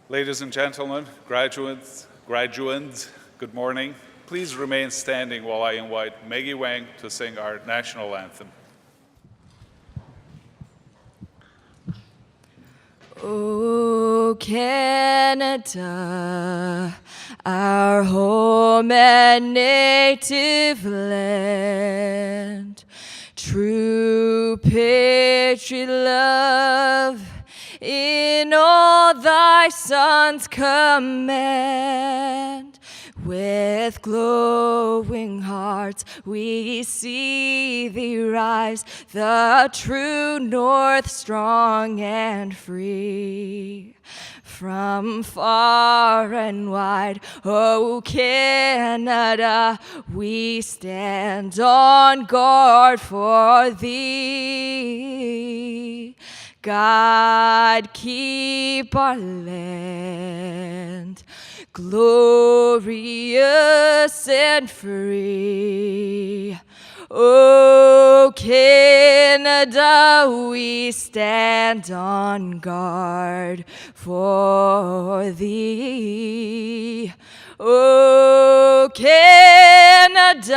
Ladies and gentlemen, graduates, good morning. Please remain standing while I invite Maggie Wang to sing our national anthem. Oh, Canada, our home and native land, true patriot love in all thy sons command. With glowing hearts we see thee rise, the true north strong and free. From far and wide, oh Canada, we stand on guard for thee. God keep our land glorious and free. Oh, Canada, we stand on guard for thee. Oh, Canada,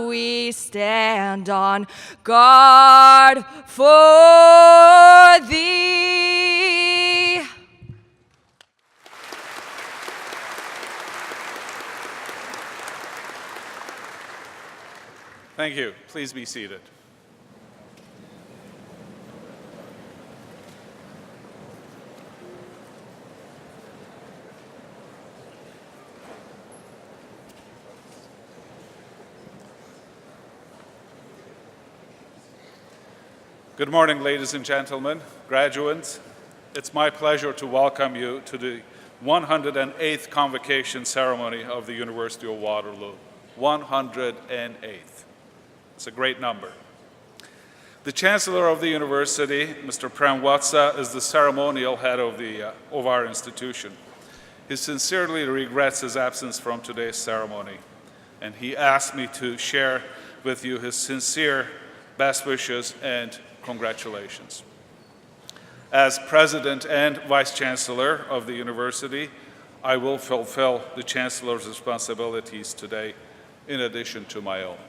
we stand on guard for thee. Thank you. Please be seated. Good morning, ladies and gentlemen, graduates. It's my pleasure to welcome you to the 108th Convocation ceremony of the University of Waterloo. 108th. It's a great number. The Chancellor of the University, Mr. Prem Watsa, is the ceremonial head of our institution. He sincerely regrets his absence from today's ceremony, and he asked me to share with you his sincere best wishes and congratulations. As President and Vice Chancellor of the University, I will fulfill the Chancellor's responsibilities today in addition to my own.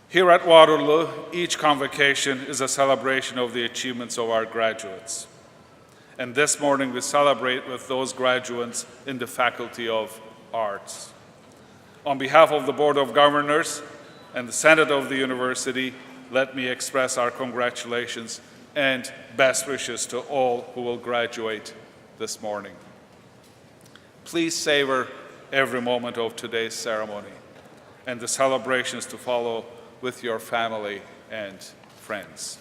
Here at Waterloo, each convocation is a celebration of the achievements of our graduates. And this morning we celebrate with those graduates in the Faculty of Arts. On behalf of the Board of Governors and the Senate of the University, let me express our congratulations and best wishes to all who will graduate this morning. Please savor every moment of today's ceremony and the celebrations to follow with your family and friends.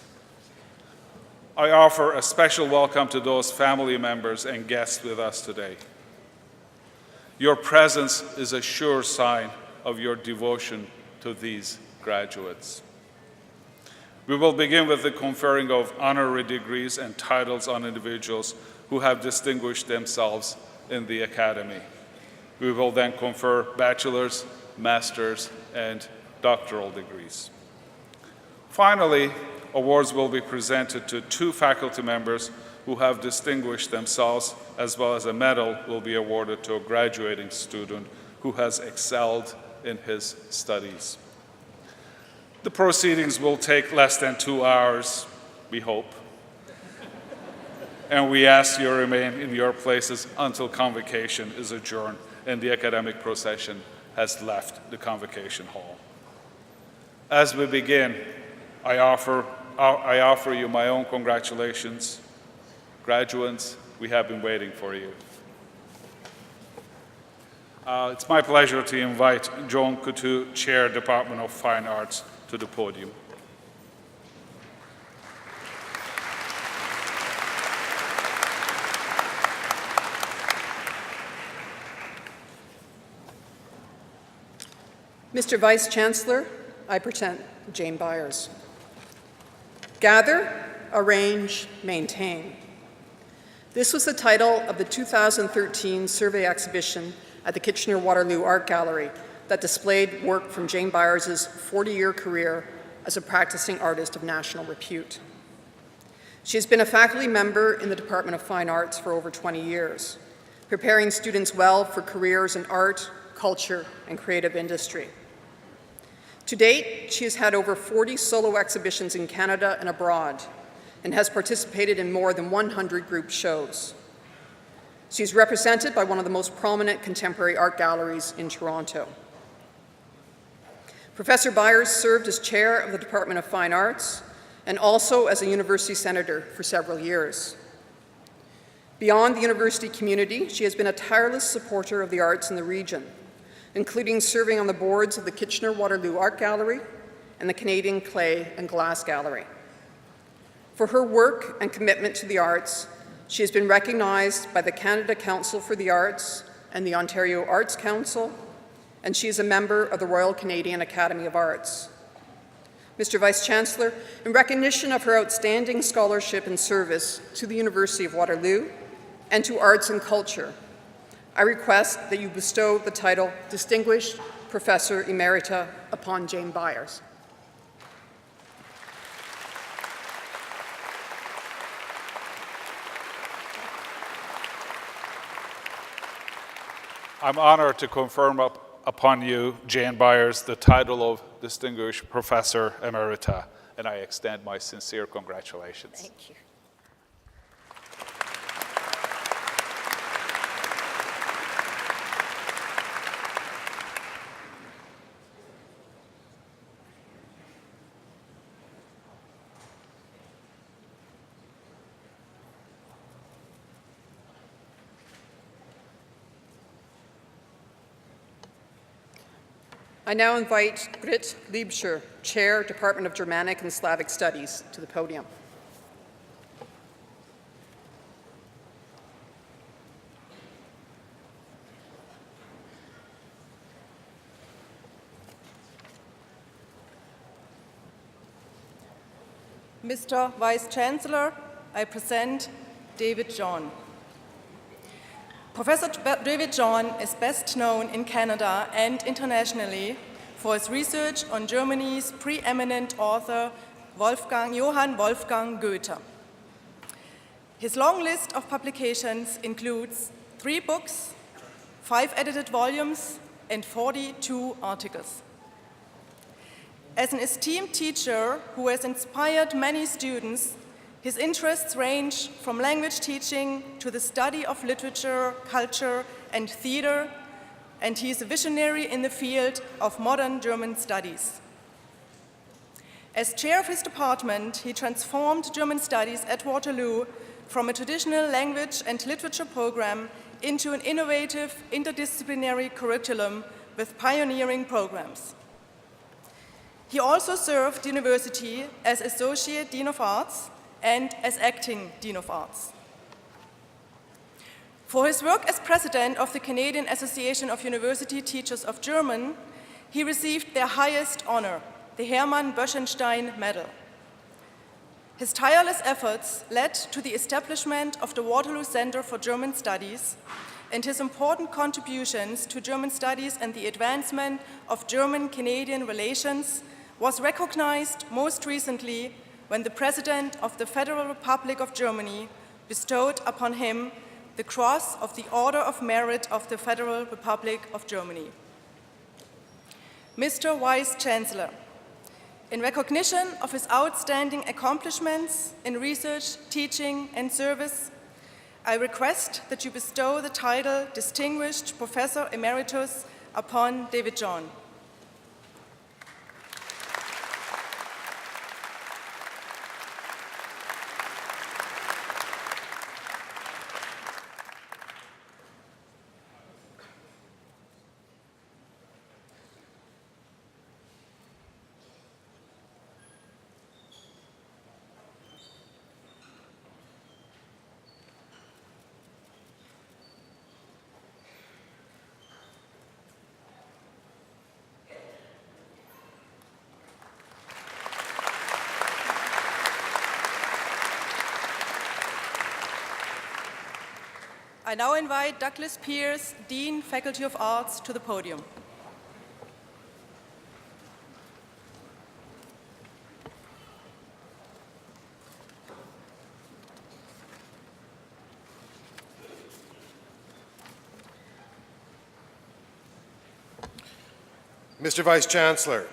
I offer a special welcome to those family members and guests with us today. Your presence is a sure sign of your devotion to these graduates. We will begin with the conferring of honorary degrees and titles on individuals who have distinguished themselves in the academy. We will then confer bachelor's, master's, and doctoral degrees. Finally, awards will be presented to 2 faculty members who have distinguished themselves, as well as a medal will be awarded to a graduating student who has excelled in his studies. The proceedings will take less than 2 hours, we hope. And we ask you to remain in your places until convocation is adjourned and the academic procession has left the convocation hall. As we begin, I offer you my own congratulations. Graduates, we have been waiting for you. It's my pleasure to invite Joan Coutu, Chair, Department of Fine Arts, to the podium. Mr. Vice Chancellor, I present Jane Byers. Gather, arrange, maintain. This was the title of the 2013 survey exhibition at the Kitchener-Waterloo Art Gallery that displayed work from Jane Byers' 40-year career as a practicing artist of national repute. She has been a faculty member in the Department of Fine Arts for over 20 years, preparing students well for careers in art, culture, and creative industry. To date, she has had over 40 solo exhibitions in Canada and abroad, and has participated in more than 100 group shows. She is represented by one of the most prominent contemporary art galleries in Toronto. Professor Byers served as chair of the Department of Fine Arts and also as a university senator for several years. Beyond the university community, she has been a tireless supporter of the arts in the region, including serving on the boards of the Kitchener-Waterloo Art Gallery and the Canadian Clay and Glass Gallery. For her work and commitment to the arts, she has been recognized by the Canada Council for the Arts and the Ontario Arts Council, and she is a member of the Royal Canadian Academy of Arts. Mr. Vice-Chancellor, in recognition of her outstanding scholarship and service to the University of Waterloo and to arts and culture, I request that you bestow the title Distinguished Professor Emerita upon Jane Byers. I'm honored to confirm upon you, Jane Byers, the title of Distinguished Professor Emerita, and I extend my sincere congratulations. Thank you. I now invite Britt Liebscher, Chair, Department of Germanic and Slavic Studies, to the podium. Mr. Vice-Chancellor, I present David John. Professor David John is best known in Canada and internationally for his research on Germany's preeminent author Johann Wolfgang Goethe. His long list of publications includes 3 books, 5 edited volumes, and 42 articles. As an esteemed teacher who has inspired many students, his interests range from language teaching to the study of literature, culture, and theater, and he is a visionary in the field of modern German studies. As chair of his department, he transformed German studies at Waterloo from a traditional language and literature program into an innovative interdisciplinary curriculum with pioneering programs. He also served the university as Associate Dean of Arts and as Acting Dean of Arts. For his work as president of the Canadian Association of University Teachers of German, he received their highest honor, the Hermann Böschenstein Medal. His tireless efforts led to the establishment of the Waterloo Center for German Studies, and his important contributions to German studies and the advancement of German-Canadian relations was recognized most recently when the President of the Federal Republic of Germany bestowed upon him the Cross of the Order of Merit of the Federal Republic of Germany. Mr. Vice-Chancellor, in recognition of his outstanding accomplishments in research, teaching, and service, I request that you bestow the title Distinguished Professor Emeritus upon David John. I now invite Douglas Pierce, Dean, Faculty of Arts, to the podium. Mr. Vice Chancellor,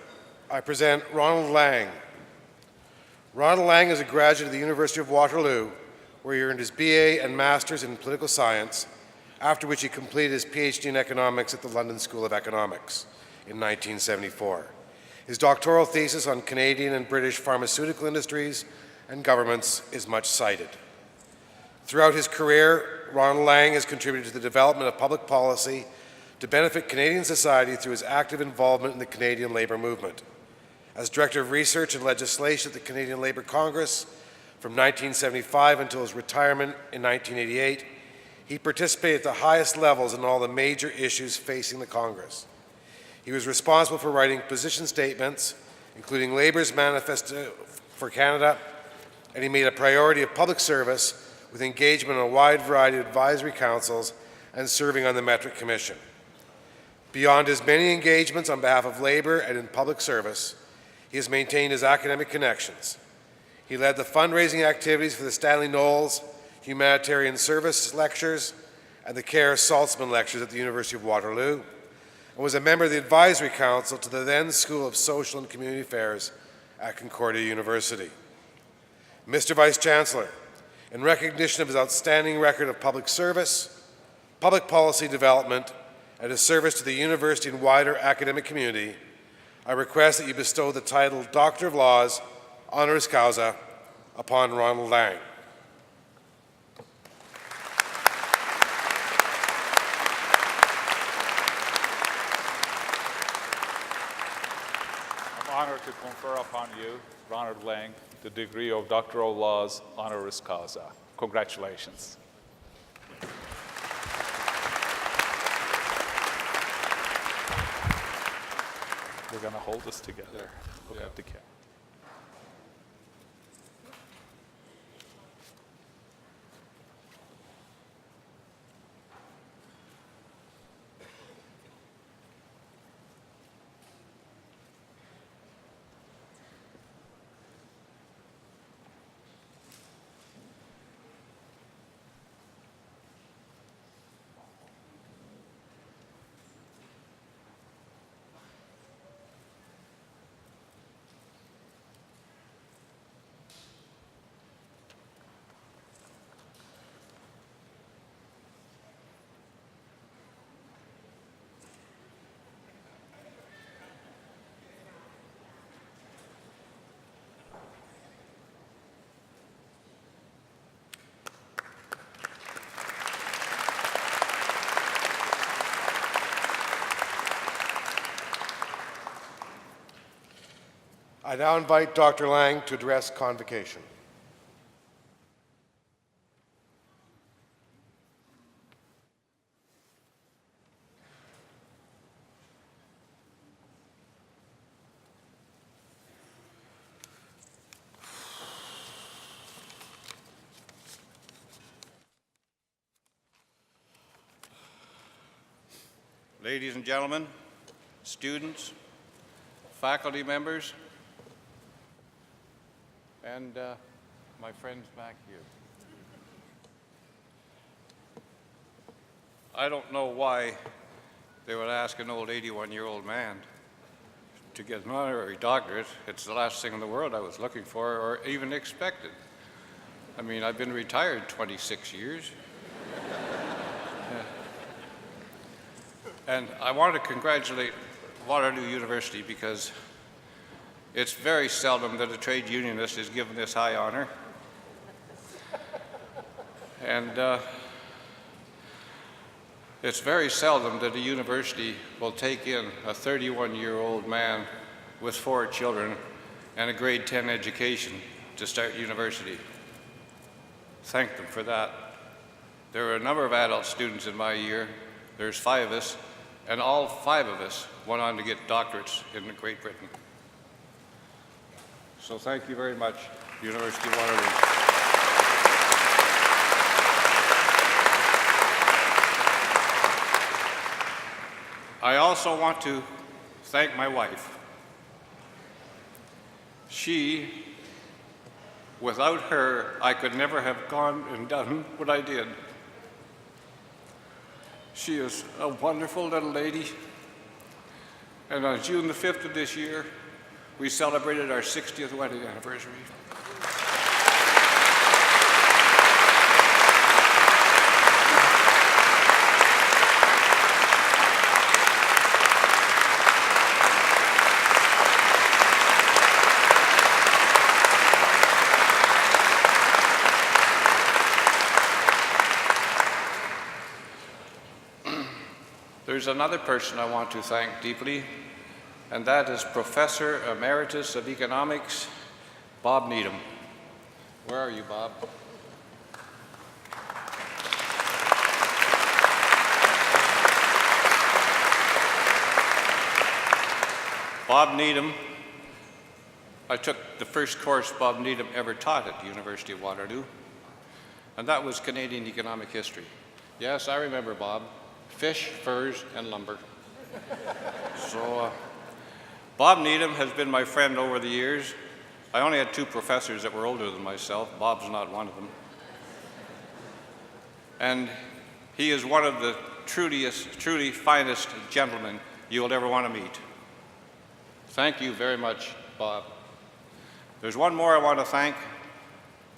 I present Ronald Lang. Ronald Lang is a graduate of the University of Waterloo, where he earned his BA and Masters in Political Science, after which he completed his PhD in Economics at the London School of Economics in 1974. His doctoral thesis on Canadian and British pharmaceutical industries and governments is much cited. Throughout his career, Ronald Lang has contributed to the development of public policy to benefit Canadian society through his active involvement in the Canadian labour movement. As Director of Research and Legislation at the Canadian Labour Congress from 1975 until his retirement in 1988, he participated at the highest levels in all the major issues facing the Congress. He was responsible for writing position statements, including Labour's Manifesto for Canada, and he made a priority of public service with engagement on a wide variety of advisory councils and serving on the Metric Commission. Beyond his many engagements on behalf of Labour and in public service, he has maintained his academic connections. He led the fundraising activities for the Stanley Knowles Humanitarian Service Lectures and the Kerr Saltzman Lectures at the University of Waterloo, and was a member of the Advisory Council to the then School of Social and Community Affairs at Concordia University. Mr. Vice Chancellor, in recognition of his outstanding record of public service, public policy development, and his service to the university and wider academic community, I request that you bestow the title Doctor of Laws, honoris causa, upon Ronald Lang. I'm honored to confer upon you, Ronald Lang, the degree of Doctor of Laws, honoris causa. Congratulations. We're going to hold this together. Look at the camera. I now invite Dr. Lang to address Convocation. Ladies and gentlemen, students, faculty members, and my friends back here. I don't know why they would ask an old 81-year-old man to get an honorary doctorate. It's the last thing in the world I was looking for or even expected. I mean, I've been retired 26 years. And I want to congratulate Waterloo University because it's very seldom that a trade unionist is given this high honor. And it's very seldom that a university will take in a 31-year-old man with 4 children and a grade 10 education to start university. Thank them for that. There were a number of adult students in my year. There's 5 of us, and all 5 of us went on to get doctorates in Great Britain. So thank you very much, University of Waterloo. I also want to thank my wife. Without her, I could never have gone and done what I did. She is a wonderful little lady, And on June the 5th of this year, we celebrated our 60th wedding anniversary. There's another person I want to thank deeply, and that is Professor Emeritus of Economics, Bob Needham. Where are you, Bob? Bob Needham, I took the first course Bob Needham ever taught at the University of Waterloo, and that was Canadian economic history. Yes, I remember Bob. Fish, furs, and lumber. So, Bob Needham has been my friend over the years. I only had 2 professors that were older than myself. Bob's not one of them. And he is one of the truly finest gentlemen you will ever want to meet. Thank you very much, Bob. There's one more I want to thank,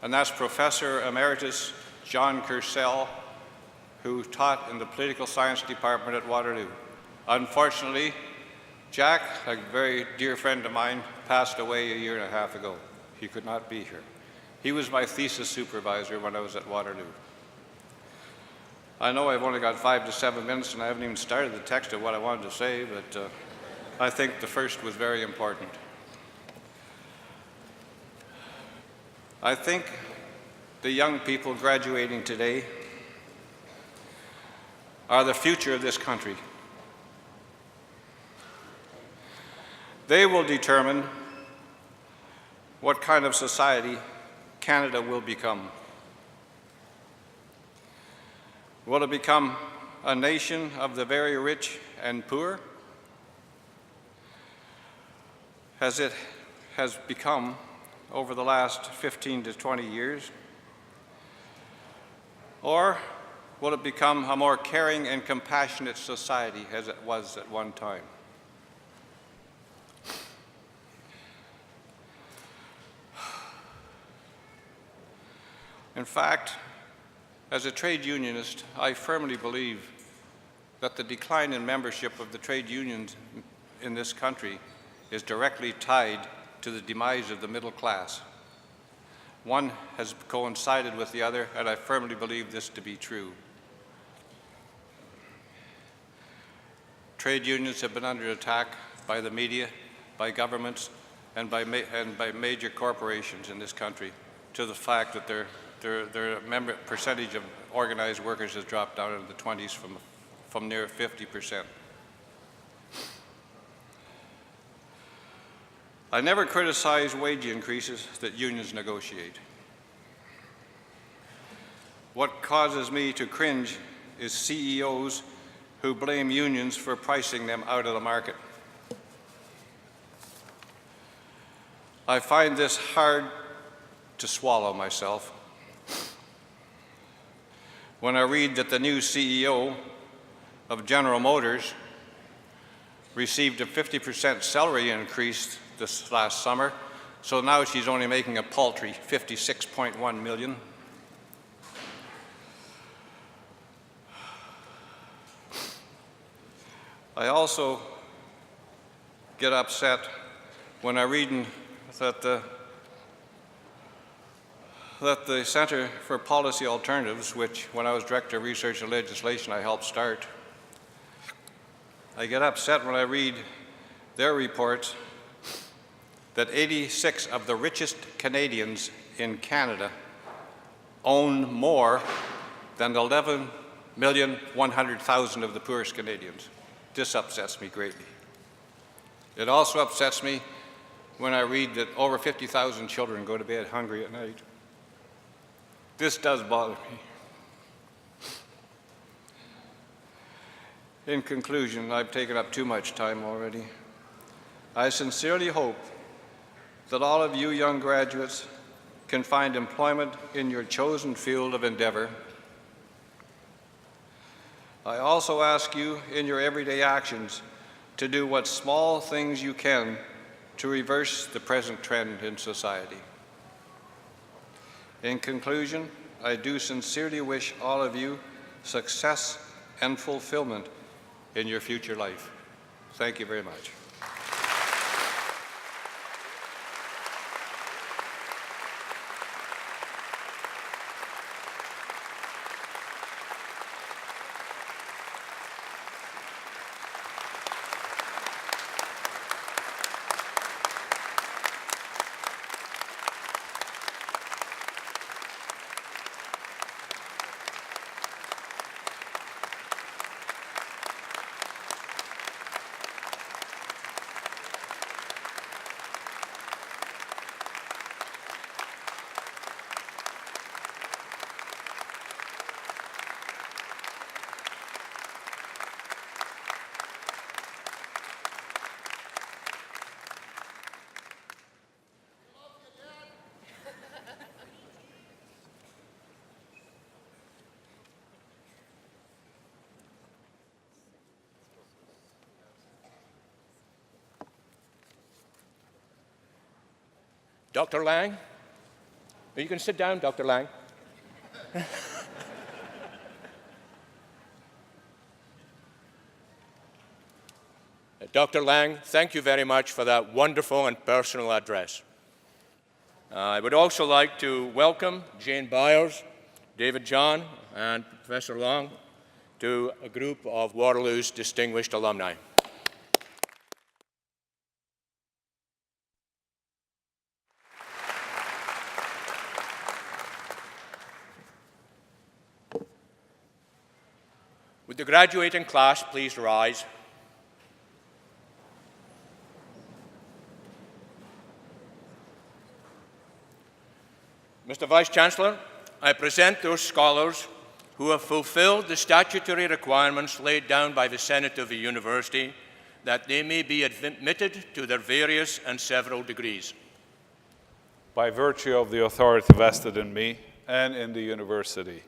and that's Professor Emeritus John Kersell, who taught in the political science department at Waterloo. Unfortunately, Jack, a very dear friend of mine, passed away a year and a half ago. He could not be here. He was my thesis supervisor when I was at Waterloo. I know I've only got 5 to 7 minutes and I haven't even started the text of what I wanted to say, but I think the first was very important. I think the young people graduating today are the future of this country. They will determine what kind of society Canada will become. Will it become a nation of the very rich and poor, as it has become over the last 15 to 20 years? Or will it become a more caring and compassionate society as it was at one time? In fact, as a trade unionist, I firmly believe that the decline in membership of the trade unions in this country is directly tied to the demise of the middle class. One has coincided with the other, and I firmly believe this to be true. Trade unions have been under attack by the media, by governments, and by major corporations in this country, to the fact that their percentage of organized workers has dropped down into the 20s from near 50%. I never criticize wage increases that unions negotiate. What causes me to cringe is CEOs who blame unions for pricing them out of the market. I find this hard to swallow myself when I read that the new CEO of General Motors received a 50% salary increase this last summer, so now she's only making a paltry $56.1 million. I also get upset when I read that the Center for Policy Alternatives, which when I was Director of Research and Legislation I helped start, I get upset when I read their reports that 86 of the richest Canadians in Canada own more than 11,100,000 of the poorest Canadians. This upsets me greatly. It also upsets me when I read that over 50,000 children go to bed hungry at night. This does bother me. In conclusion, I've taken up too much time already. I sincerely hope that all of you young graduates can find employment in your chosen field of endeavor. I also ask you in your everyday actions to do what small things you can to reverse the present trend in society. In conclusion, I do sincerely wish all of you success and fulfillment in your future life. Thank you very much. Dr. Lang? You can sit down, Dr. Lang. Dr. Lang, thank you very much for that wonderful and personal address. I would also like to welcome Jane Byers, David John, and Professor Long to a group of Waterloo's distinguished alumni. Would the graduating class please rise? Mr. Vice-Chancellor, I present those scholars who have fulfilled the statutory requirements laid down by the Senate of the University that they may be admitted to their various and several degrees. By virtue of the authority vested in me and in the University,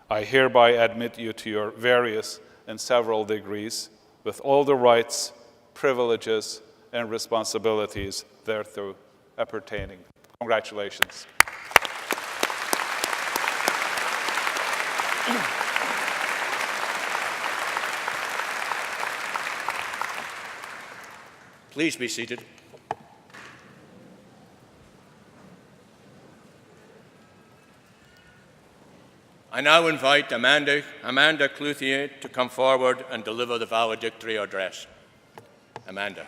I hereby admit you to your various and several degrees with all the rights, privileges, and responsibilities thereto appertaining. Congratulations. Please be seated. I now invite Amanda Clouthier to come forward and deliver the valedictory address. Amanda.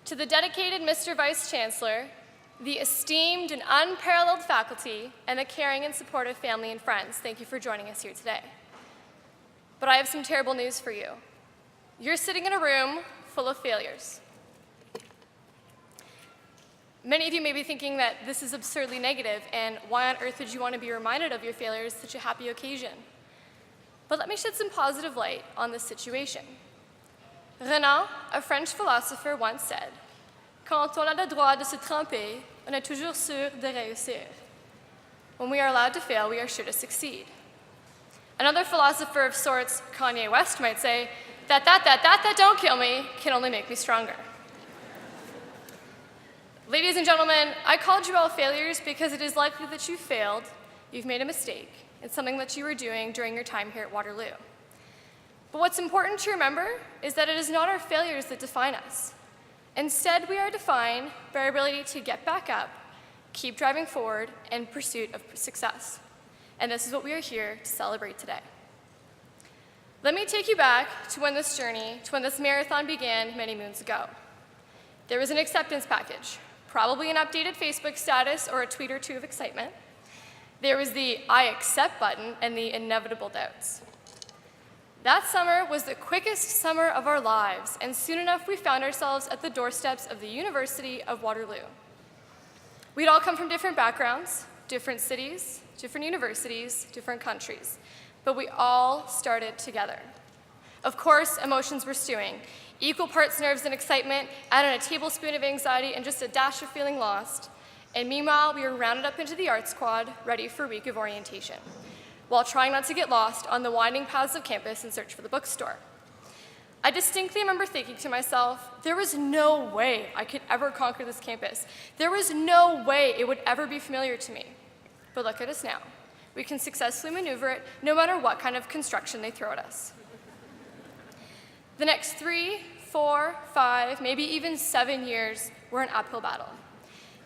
To the dedicated Mr. Vice-Chancellor, the esteemed and unparalleled faculty, and the caring and supportive family and friends, thank you for joining us here today. But I have some terrible news for you. You're sitting in a room full of failures. Many of you may be thinking that this is absurdly negative, and why on earth would you want to be reminded of your failures at such a happy occasion? But let me shed some positive light on this situation. Renan, a French philosopher, once said, "Quand on a le droit de se tromper, on est toujours sûr de réussir." When we are allowed to fail, we are sure to succeed. Another philosopher of sorts, Kanye West, might say, that don't kill me can only make me stronger. Ladies and gentlemen, I called you all failures because it is likely that you failed, you've made a mistake in something that you were doing during your time here at Waterloo. But what's important to remember is that it is not our failures that define us. Instead, we are defined by our ability to get back up, keep driving forward in pursuit of success. And this is what we are here to celebrate today. Let me take you back to when this marathon began many moons ago. There was an acceptance package, probably an updated Facebook status or a tweet or two of excitement. There was the I accept button and the inevitable doubts. That summer was the quickest summer of our lives, and soon enough we found ourselves at the doorsteps of the University of Waterloo. We'd all come from different backgrounds, different cities, different universities, different countries, but we all started together. Of course, emotions were stewing. Equal parts nerves and excitement, add in a tablespoon of anxiety and just a dash of feeling lost. And meanwhile, we were rounded up into the art squad, ready for a week of orientation, while trying not to get lost on the winding paths of campus in search for the bookstore. I distinctly remember thinking to myself, there was no way I could ever conquer this campus. There was no way it would ever be familiar to me. But look at us now. We can successfully maneuver it no matter what kind of construction they throw at us. The next 3, 4, 5, maybe even 7 years were an uphill battle.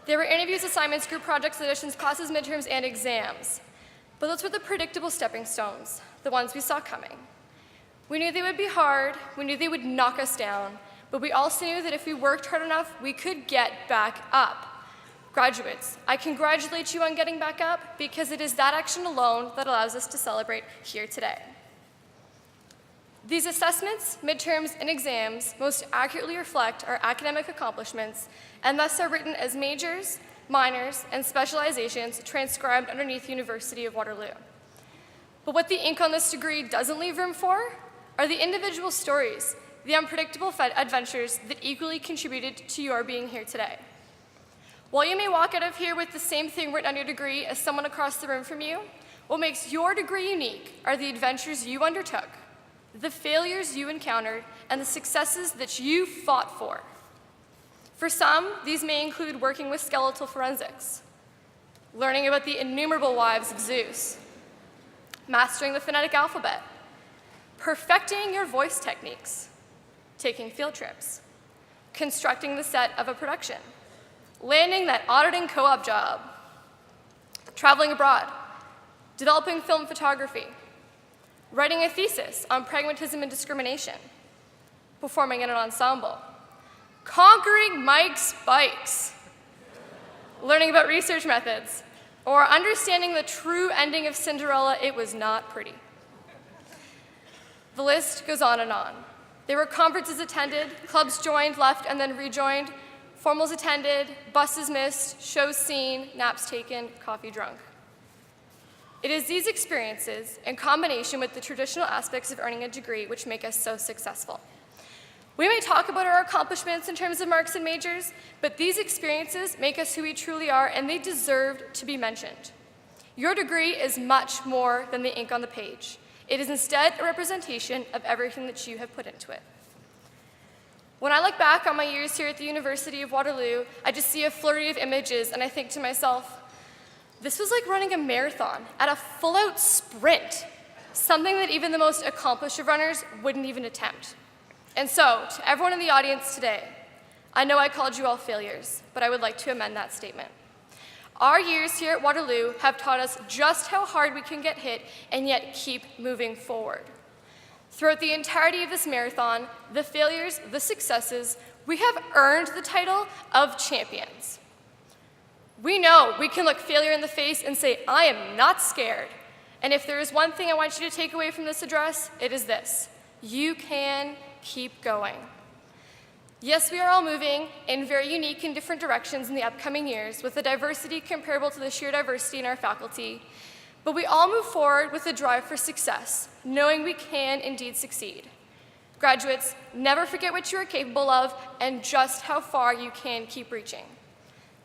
There were interviews, assignments, group projects, auditions, classes, midterms, and exams. But those were the predictable stepping stones, the ones we saw coming. We knew they would be hard, we knew they would knock us down, but we also knew that if we worked hard enough, we could get back up. Graduates, I congratulate you on getting back up because it is that action alone that allows us to celebrate here today. These assessments, midterms, and exams most accurately reflect our academic accomplishments and thus are written as majors, minors, and specializations transcribed underneath the University of Waterloo. But what the ink on this degree doesn't leave room for are the individual stories, the unpredictable adventures that equally contributed to your being here today. While you may walk out of here with the same thing written on your degree as someone across the room from you, what makes your degree unique are the adventures you undertook, the failures you encountered, and the successes that you fought for. For some, these may include working with skeletal forensics, learning about the innumerable wives of Zeus, mastering the phonetic alphabet, perfecting your voice techniques, taking field trips, constructing the set of a production, landing that auditing co-op job, traveling abroad, developing film photography, writing a thesis on pragmatism and discrimination, performing in an ensemble, conquering Mike's bikes, learning about research methods, or understanding the true ending of Cinderella, it was not pretty. The list goes on and on. There were conferences attended, clubs joined, left, and then rejoined, formals attended, buses missed, shows seen, naps taken, coffee drunk. It is these experiences, in combination with the traditional aspects of earning a degree, which make us so successful. We may talk about our accomplishments in terms of marks and majors, but these experiences make us who we truly are, and they deserve to be mentioned. Your degree is much more than the ink on the page. It is instead a representation of everything that you have put into it. When I look back on my years here at the University of Waterloo, I just see a flurry of images, and I think to myself, this was like running a marathon at a full-out sprint, something that even the most accomplished of runners wouldn't even attempt. And so, to everyone in the audience today, I know I called you all failures, but I would like to amend that statement. Our years here at Waterloo have taught us just how hard we can get hit and yet keep moving forward. Throughout the entirety of this marathon, the failures, the successes, we have earned the title of champions. We know we can look failure in the face and say, I am not scared. And if there is one thing I want you to take away from this address, it is this: you can keep going. Yes, we are all moving in very unique and different directions in the upcoming years with a diversity comparable to the sheer diversity in our faculty, but we all move forward with a drive for success, knowing we can indeed succeed. Graduates, never forget what you are capable of and just how far you can keep reaching.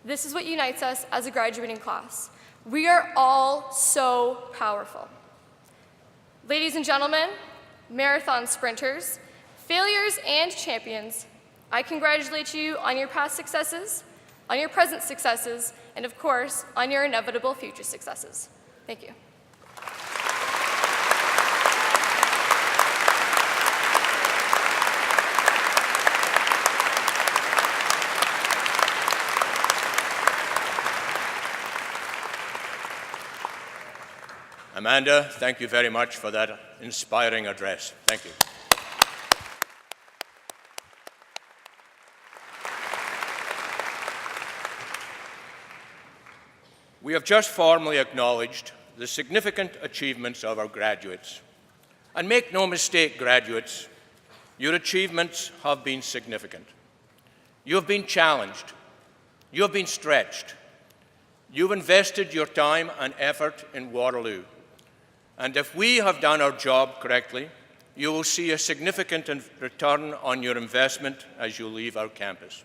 This is what unites us as a graduating class. We are all so powerful. Ladies and gentlemen, marathon sprinters, failures and champions, I congratulate you on your past successes, on your present successes, and of course, on your inevitable future successes. Thank you. Amanda, thank you very much for that inspiring address. Thank you. We have just formally acknowledged the significant achievements of our graduates. And make no mistake, graduates, your achievements have been significant. You have been challenged. You have been stretched. You've invested your time and effort in Waterloo, and if we have done our job correctly, you will see a significant return on your investment as you leave our campus.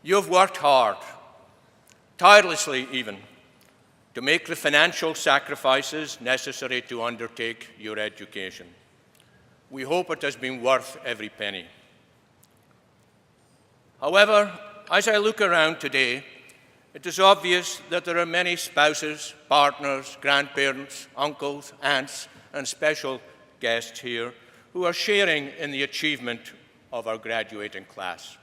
You've worked hard, tirelessly even, to make the financial sacrifices necessary to undertake your education. We hope it has been worth every penny. However, as I look around today, it is obvious that there are many spouses, partners, grandparents, uncles, aunts, and special guests here who are sharing in the achievement of our graduating class.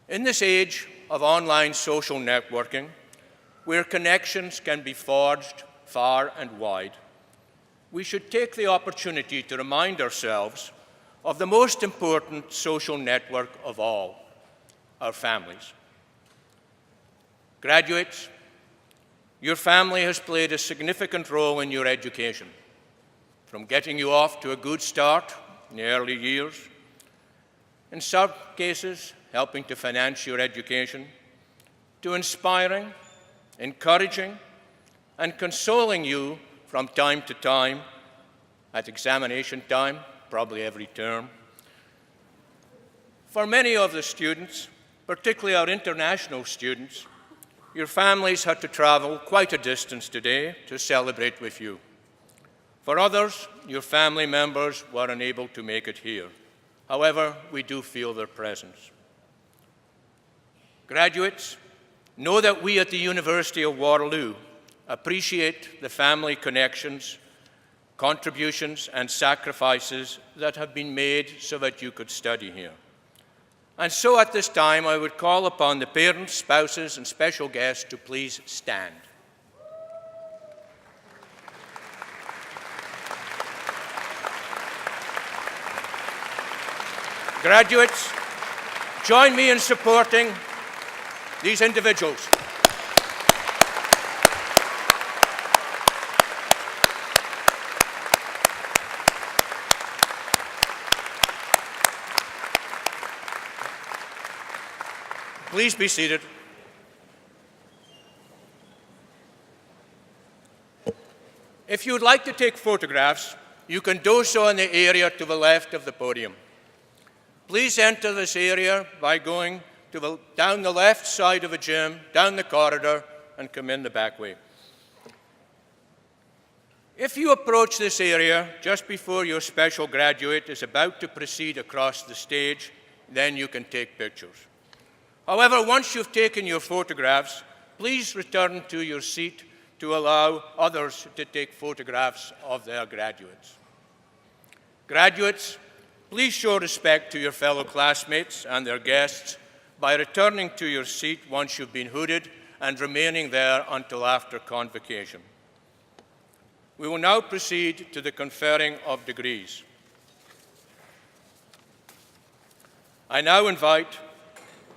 In this age of online social networking, where connections can be forged far and wide, we should take the opportunity to remind ourselves of the most important social network of all, our families. Graduates, your family has played a significant role in your education, from getting you off to a good start in the early years, in some cases helping to finance your education, to inspiring, encouraging, and consoling you from time to time, at examination time, probably every term. For many of the students, particularly our international students, your families had to travel quite a distance today to celebrate with you. For others, your family members were unable to make it here. However, we do feel their presence. Graduates, know that we at the University of Waterloo appreciate the family connections, contributions, and sacrifices that have been made so that you could study here. And so at this time, I would call upon the parents, spouses, and special guests to please stand. Graduates, join me in supporting these individuals. Please be seated. If you would like to take photographs, you can do so in the area to the left of the podium. Please enter this area by going down the left side of the gym, down the corridor, and come in the back way. If you approach this area just before your special graduate is about to proceed across the stage, then you can take pictures. However, once you've taken your photographs, please return to your seat to allow others to take photographs of their graduates. Graduates, please show respect to your fellow classmates and their guests by returning to your seat once you've been hooded and remaining there until after convocation. We will now proceed to the conferring of degrees. I now invite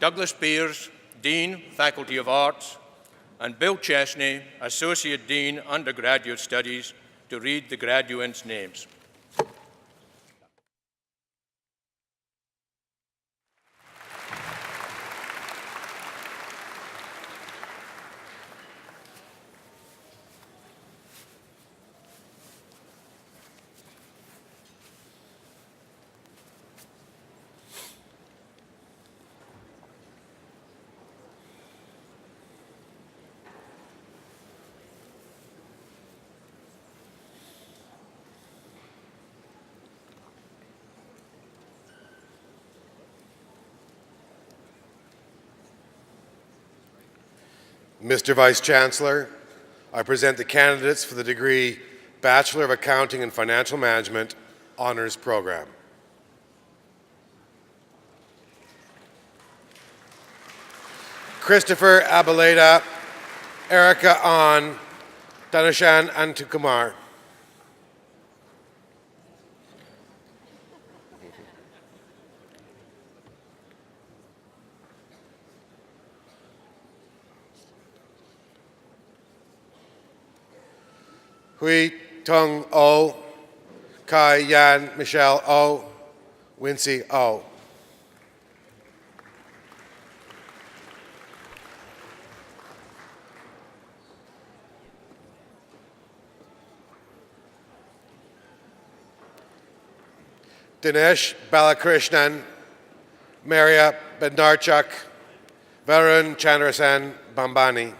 Douglas Beers, Dean, Faculty of Arts, and Bill Chesney, Associate Dean, Undergraduate Studies, to read the graduates' names. Mr. Vice-Chancellor, I present the candidates for the degree Bachelor of Accounting and Financial Management Honours Program. Christopher Abaleda, Erica An, Dhanashan Antukumar. Hui Tung O, Kai Yan Michelle O, Wincy O. Dinesh Balakrishnan, Maria Bednarchuk, Varun Chandrasen Bambani.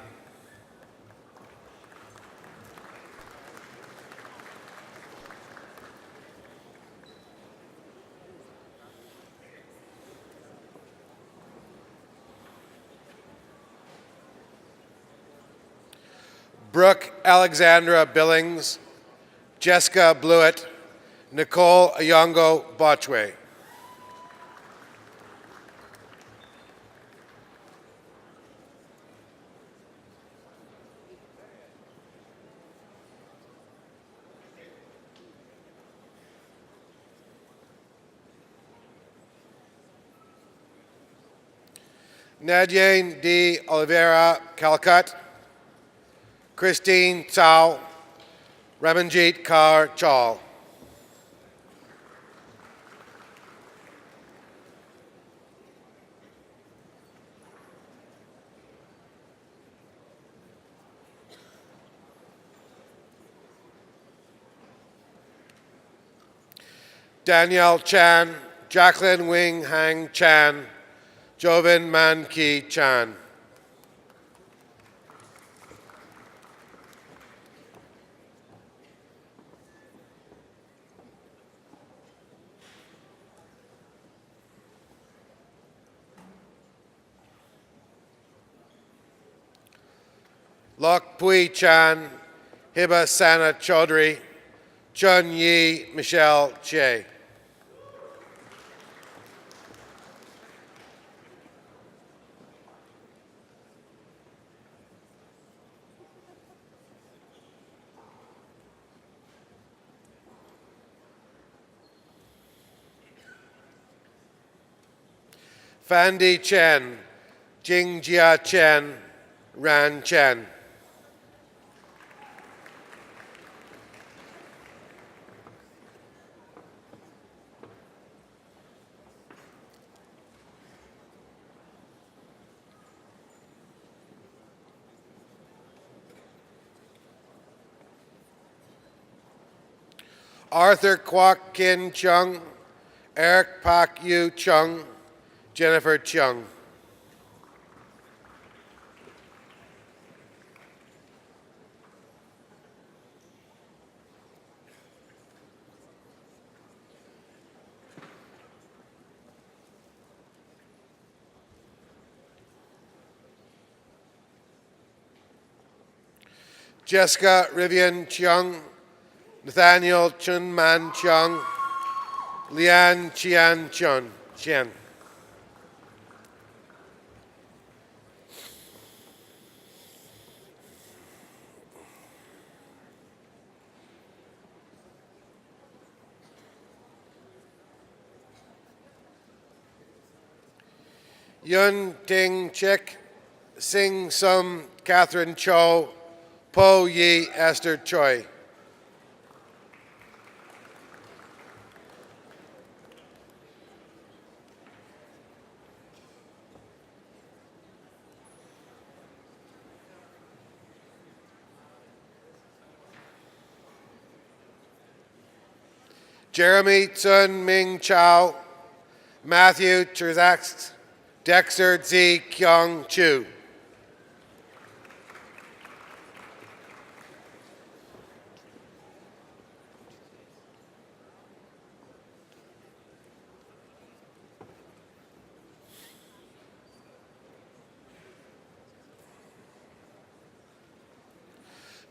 Brooke Alexandra Billings, Jessica Blewett, Nicole Ayongo Botchway. Nadine D. Oliveira Calcutt, Christine Tsao, Ramanjit Kaur Chal. Danielle Chan, Jacqueline Wing Hang Chan, Jovan Man Ki Chan. Lok Pui Chan, Hiba Sana Chaudhry, Chun Yi Michelle Che. Fandi Chen, Jingjia Chen, Ran Chen. Arthur Kwok Kin Chung, Eric Pak Yu Chung, Jennifer Chung. Jessica Rivian Chung, Nathaniel Chun Man Chung, Lian Chian Chun Chen. Yun Ting Chik, Sing Sum Catherine Cho, Po Yi Esther Choi. Jeremy Tsun Ming Chow, Matthew Terzax, Dexter Z. Kyung Chu.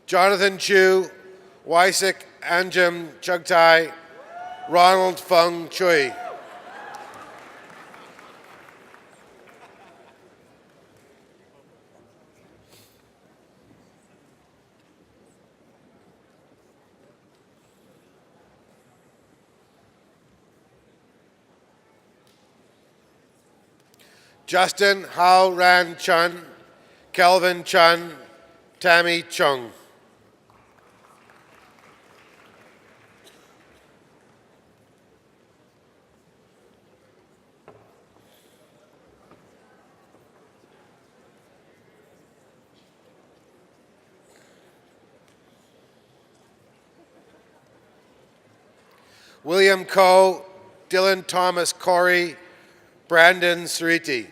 Jonathan Chu, Wysik Anjum Chugtai, Ronald Fung Chui. Justin Hao Ran Chun, Kelvin Chun, Tammy Chung. William Ko, Dylan Thomas Corey, Brandon Sariti.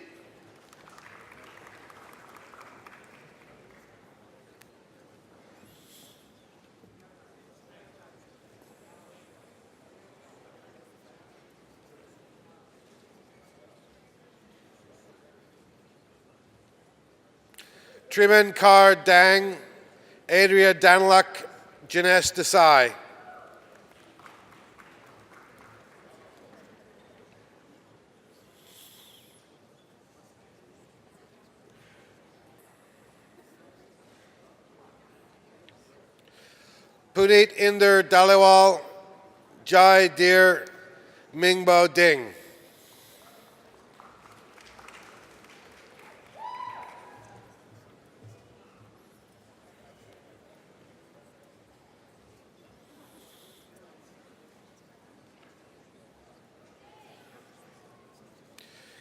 Triman Kar Dang, Adria Daniluk, Janesh Desai. Puneet Inder Daliwal, Jai Deer Mingbo Ding.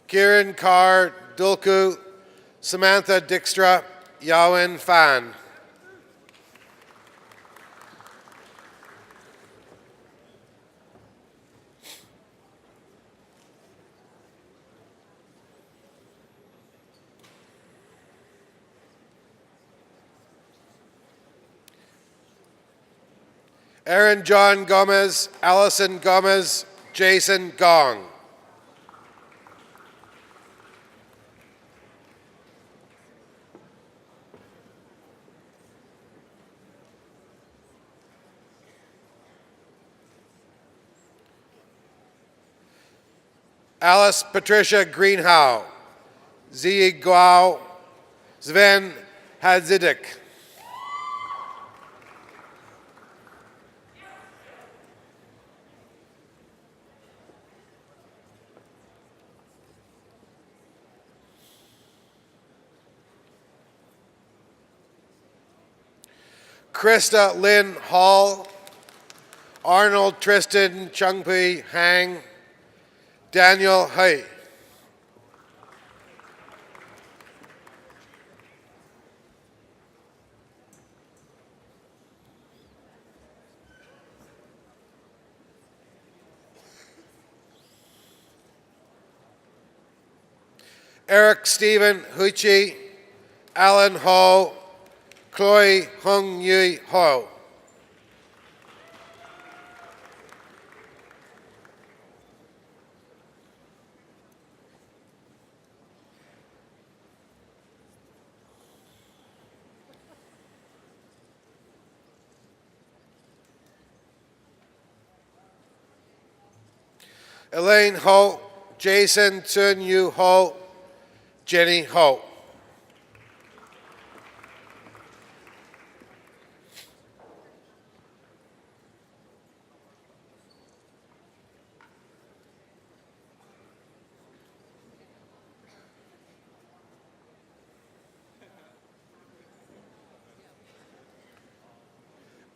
Kiran Kar Dulku, Samantha Dijkstra, Yawin Fan. Aaron John Gomez, Allison Gomez, Jason Gong. Alice Patricia Greenhow, Zi Guao, Sven Hadzidik. Krista Lynn Hall, Arnold Tristan Chungpui Hang, Daniel Hai. Eric Stephen Huichi, Alan Ho, Chloe Hung Yui Ho. Elaine Ho, Jason Sun Yu Ho, Jenny Ho.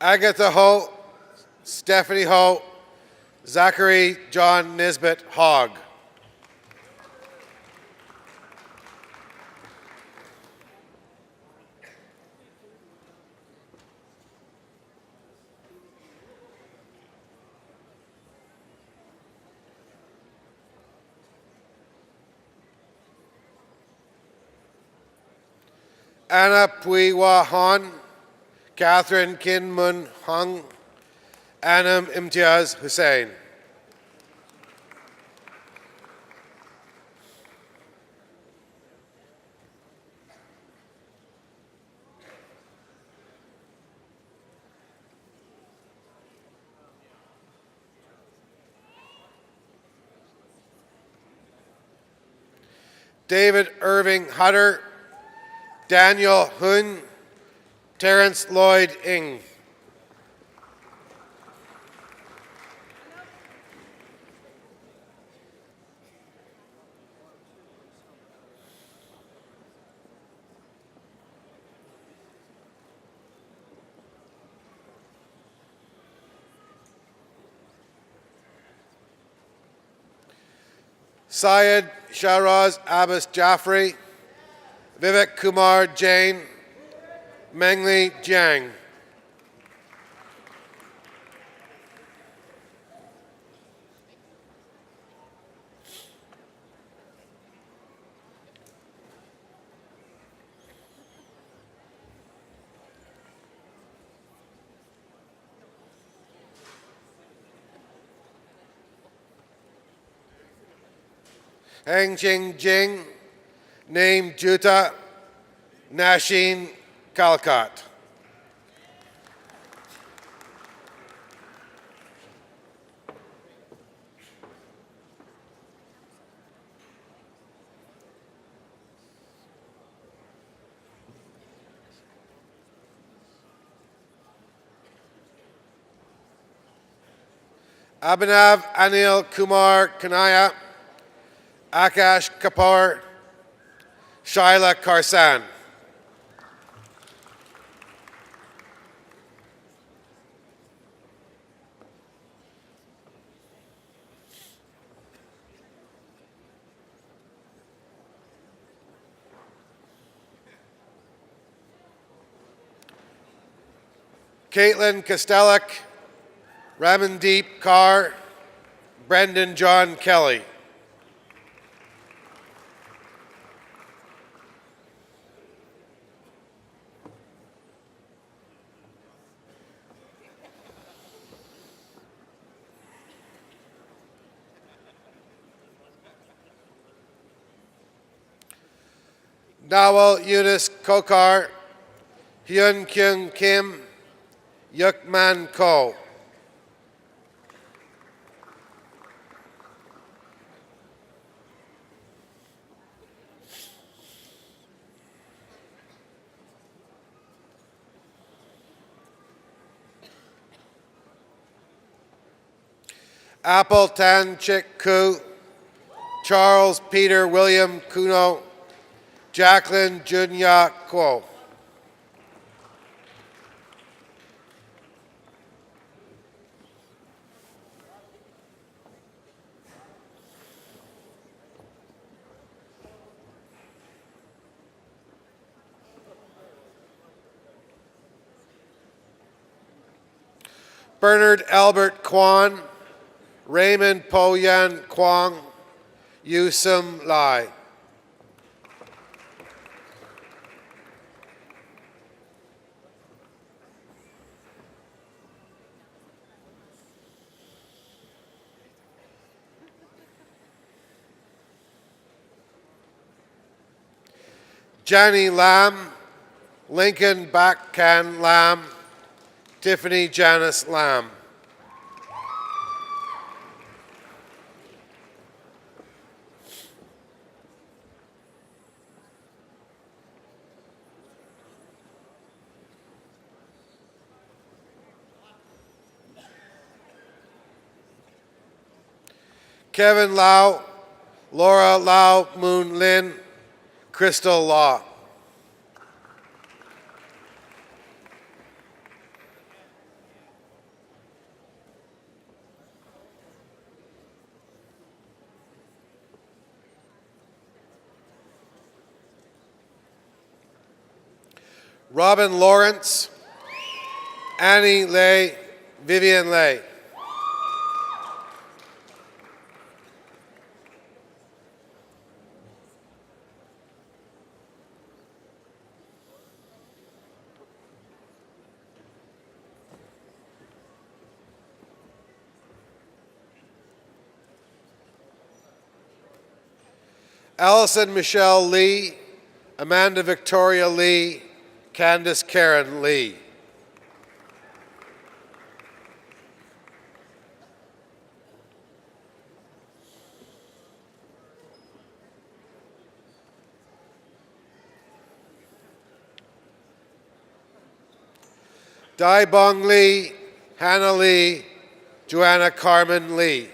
Agatha Ho, Stephanie Ho, Zachary John Nisbet Hogg. Anna Pui Wah Han, Catherine Kin Mun Hung, Anam Imtiaz Hussain. David Irving Hutter, Daniel Hun, Terrence Lloyd Ing. Syed Shahraz Abbas Jaffrey, Vivek Kumar Jain, Mengli Jiang. Hang Ching Jing, Name Juta, Nasheen Kalkat. Abhinav Anil Kumar Kanaya, Akash Kapoor, Shaila Karsan. Caitlin Kostelek, Ramandeep Kaur, Brendan John Kelly. Nawal Yunus Kokar, Hyun Kyung Kim, Yukman Ko. Apple Tan Chik Ku, Charles Peter William Kuno, Jacqueline Junya Ko. Bernard Albert Kwan, Raymond Po Yan Kwong, Yu Sum Lai. Jani Lam, Lincoln Bakkan Lam, Tiffany Janice Lam. Kevin Lau, Laura Lau Moon Lin, Crystal Law. Robin Lawrence, Annie Lay, Vivian Lay. Allison Michelle Lee, Amanda Victoria Lee, Candace Karen Lee. Dai Bong Lee, Hannah Lee, Joanna Carmen Lee.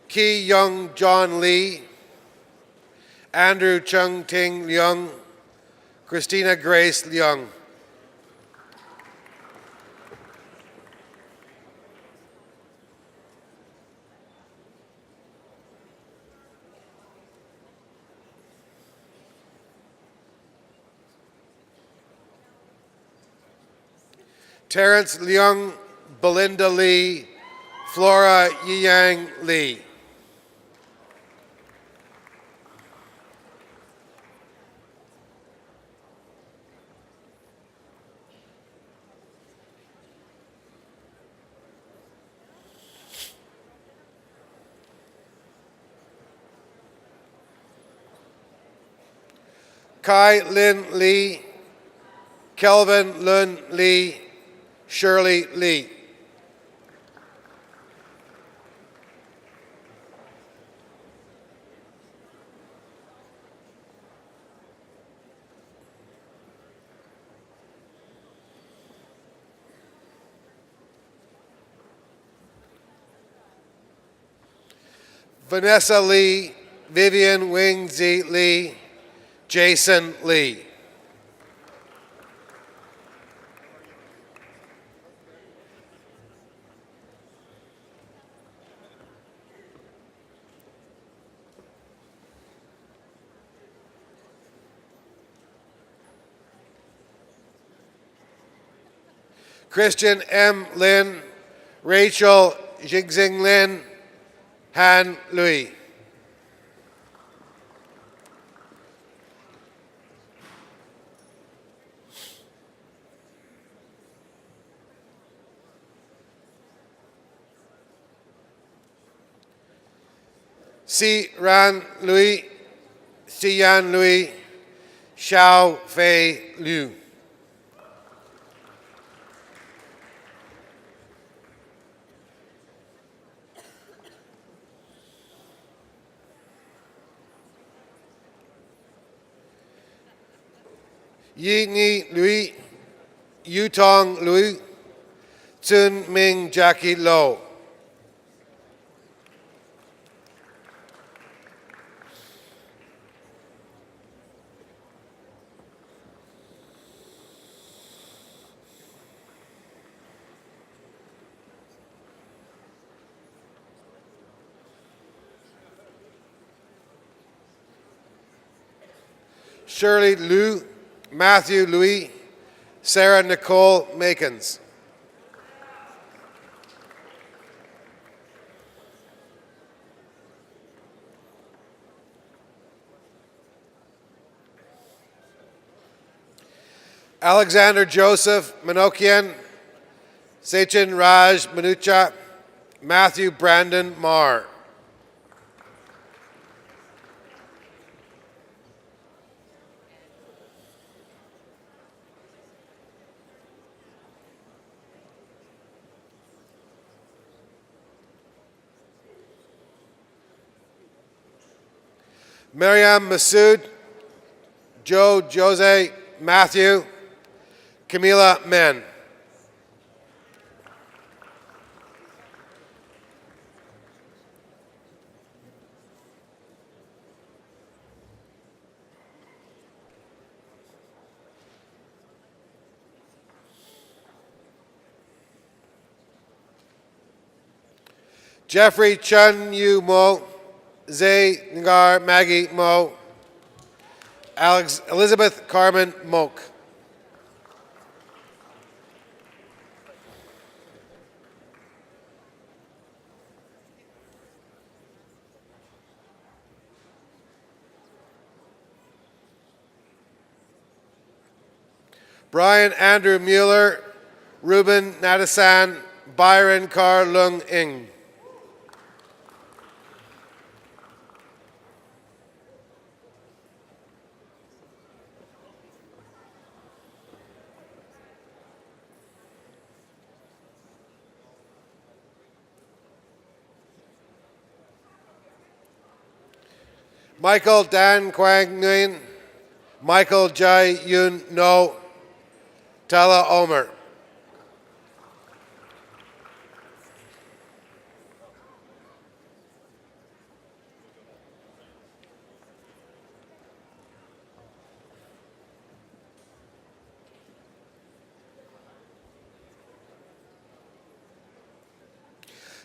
Ki Young John Lee, Andrew Chung Ting Leung, Christina Grace Leung. Terrence Leung, Belinda Lee, Flora Yiyang Lee. Kai Lin Lee, Kelvin Lun Lee, Shirley Lee. Vanessa Lee, Vivian Wing Zi Lee, Jason Lee. Christian M. Lin, Rachel Jingxing Lin, Han Lui. Si Ran Lui, Si Yan Lui, Xiao Fei Liu. Yi Ni Lui, Yu Tong Lui, Tsun Ming Jackie Lo. Shirley Liu, Matthew Louis, Sarah Nicole Makins. Alexander Joseph Manokian, Sechin Raj Manucha, Matthew Brandon Marr. Miriam Masood, Joe Jose Matthew, Camila Men. Jeffrey Chun Yu Mo, Zay Ngar Maggie Mo, Elizabeth Carmen Moak. Brian Andrew Mueller, Ruben Nadasan, Byron Kar Lung Ing. Michael Dan Quang Nguyen, Michael Jai Yun No, Tala Omer.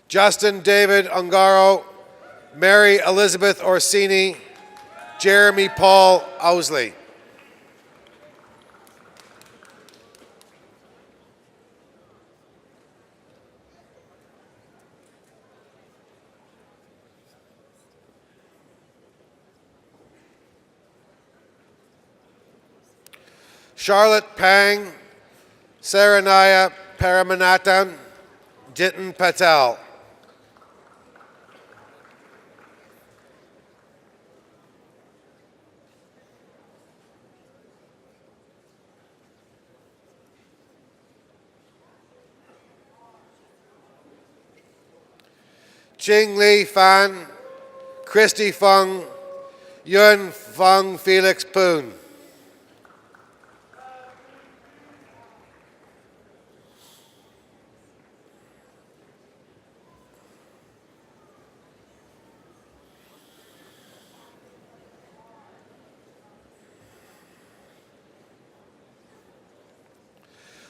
Justin David Ungaro, Mary Elizabeth Orsini, Jeremy Paul Owsley. Charlotte Pang, Saranaya Paramanathan, Jitin Patel. Ching Li Fan, Christy Fung, Yun Fung Felix Poon.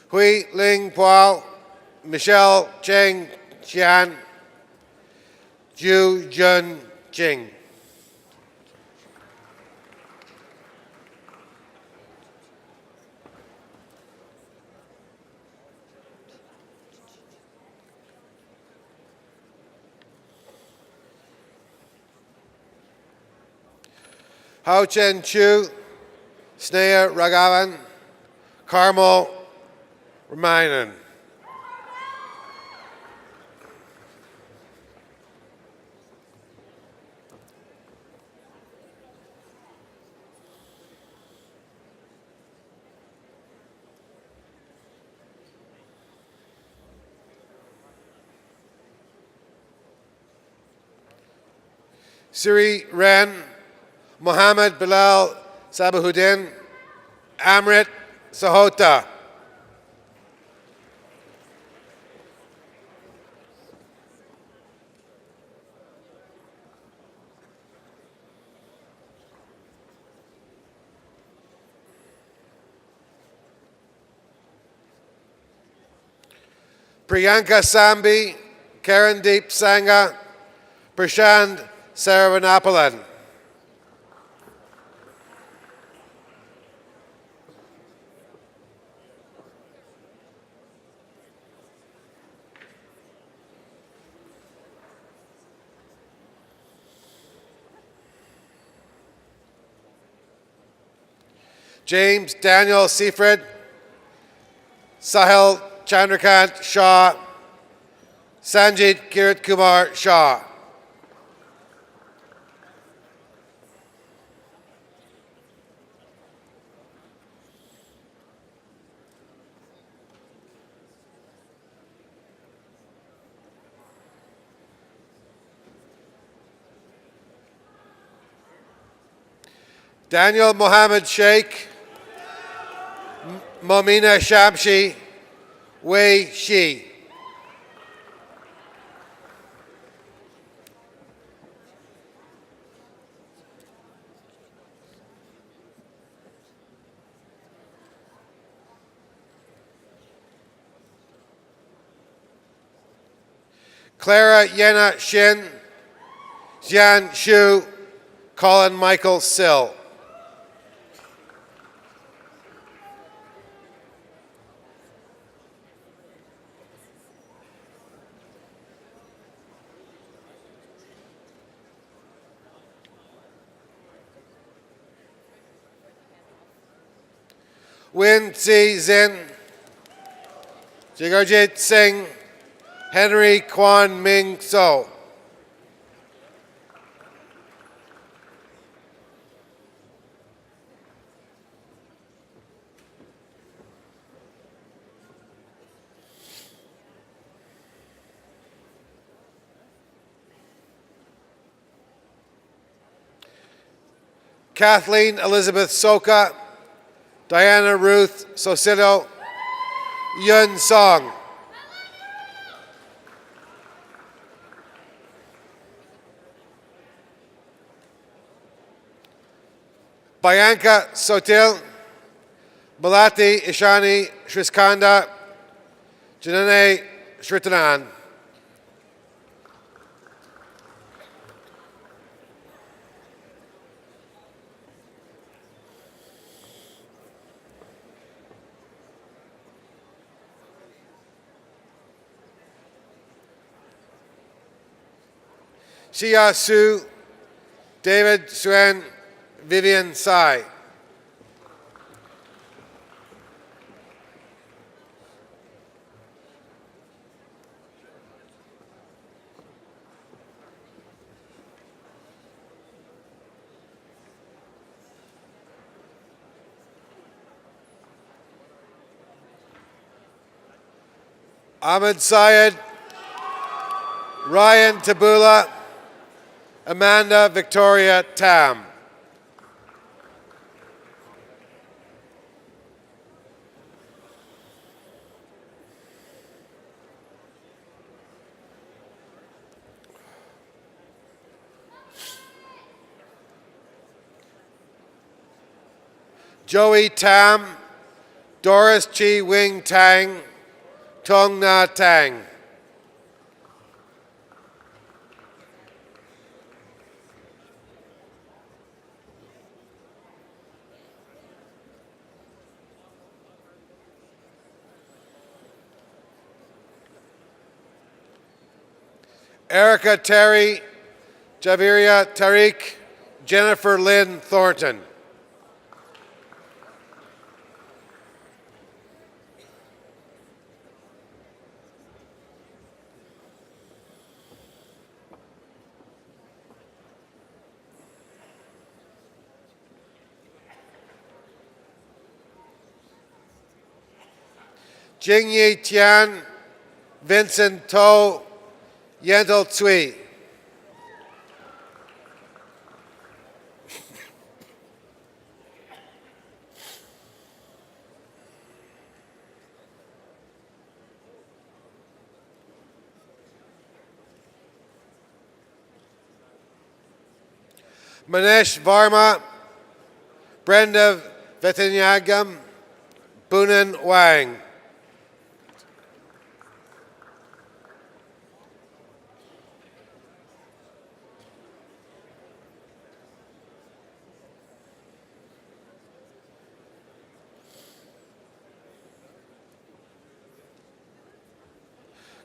Hui Ling Puao, Michelle Cheng Qian, Ju Jun Jing. Hao Chen Chu, Sneha Raghavan, Carmel Ramanan. Siri Ren, Mohammed Bilal Sabahuddin, Amrit Sahota. Priyanka Sambi, Karandeep Sangha, Prashant Saravanapalan. James Daniel Seafred, Sahil Chandrakant Shah, Sanjit Kirat Kumar Shah. Daniel Mohammed Sheikh, Momina Shamshi, Wei Shi. Clara Yena Shin, Jian Shu, Colin Michael Sill. Win Si Zin, Jigarjit Singh, Henry Kwan Ming So. Kathleen Elizabeth Soka, Diana Ruth Sosito, Yun Song. Bianca Sotil, Malati Ishani Shriskanda, Janane Shritanan. Shia Su, David Suen, Vivian Sai. Ahmed Syed, Ryan Tabula, Amanda Victoria Tam. Joey Tam, Doris Chi Wing Tang, Tong Na Tang. Erica Terry, Javiria Tariq, Jennifer Lynn Thornton. Jingyi Tian, Vincent To, Yentel Tsui. Manish Varma, Brenda Vetanyagam, Bunan Wang.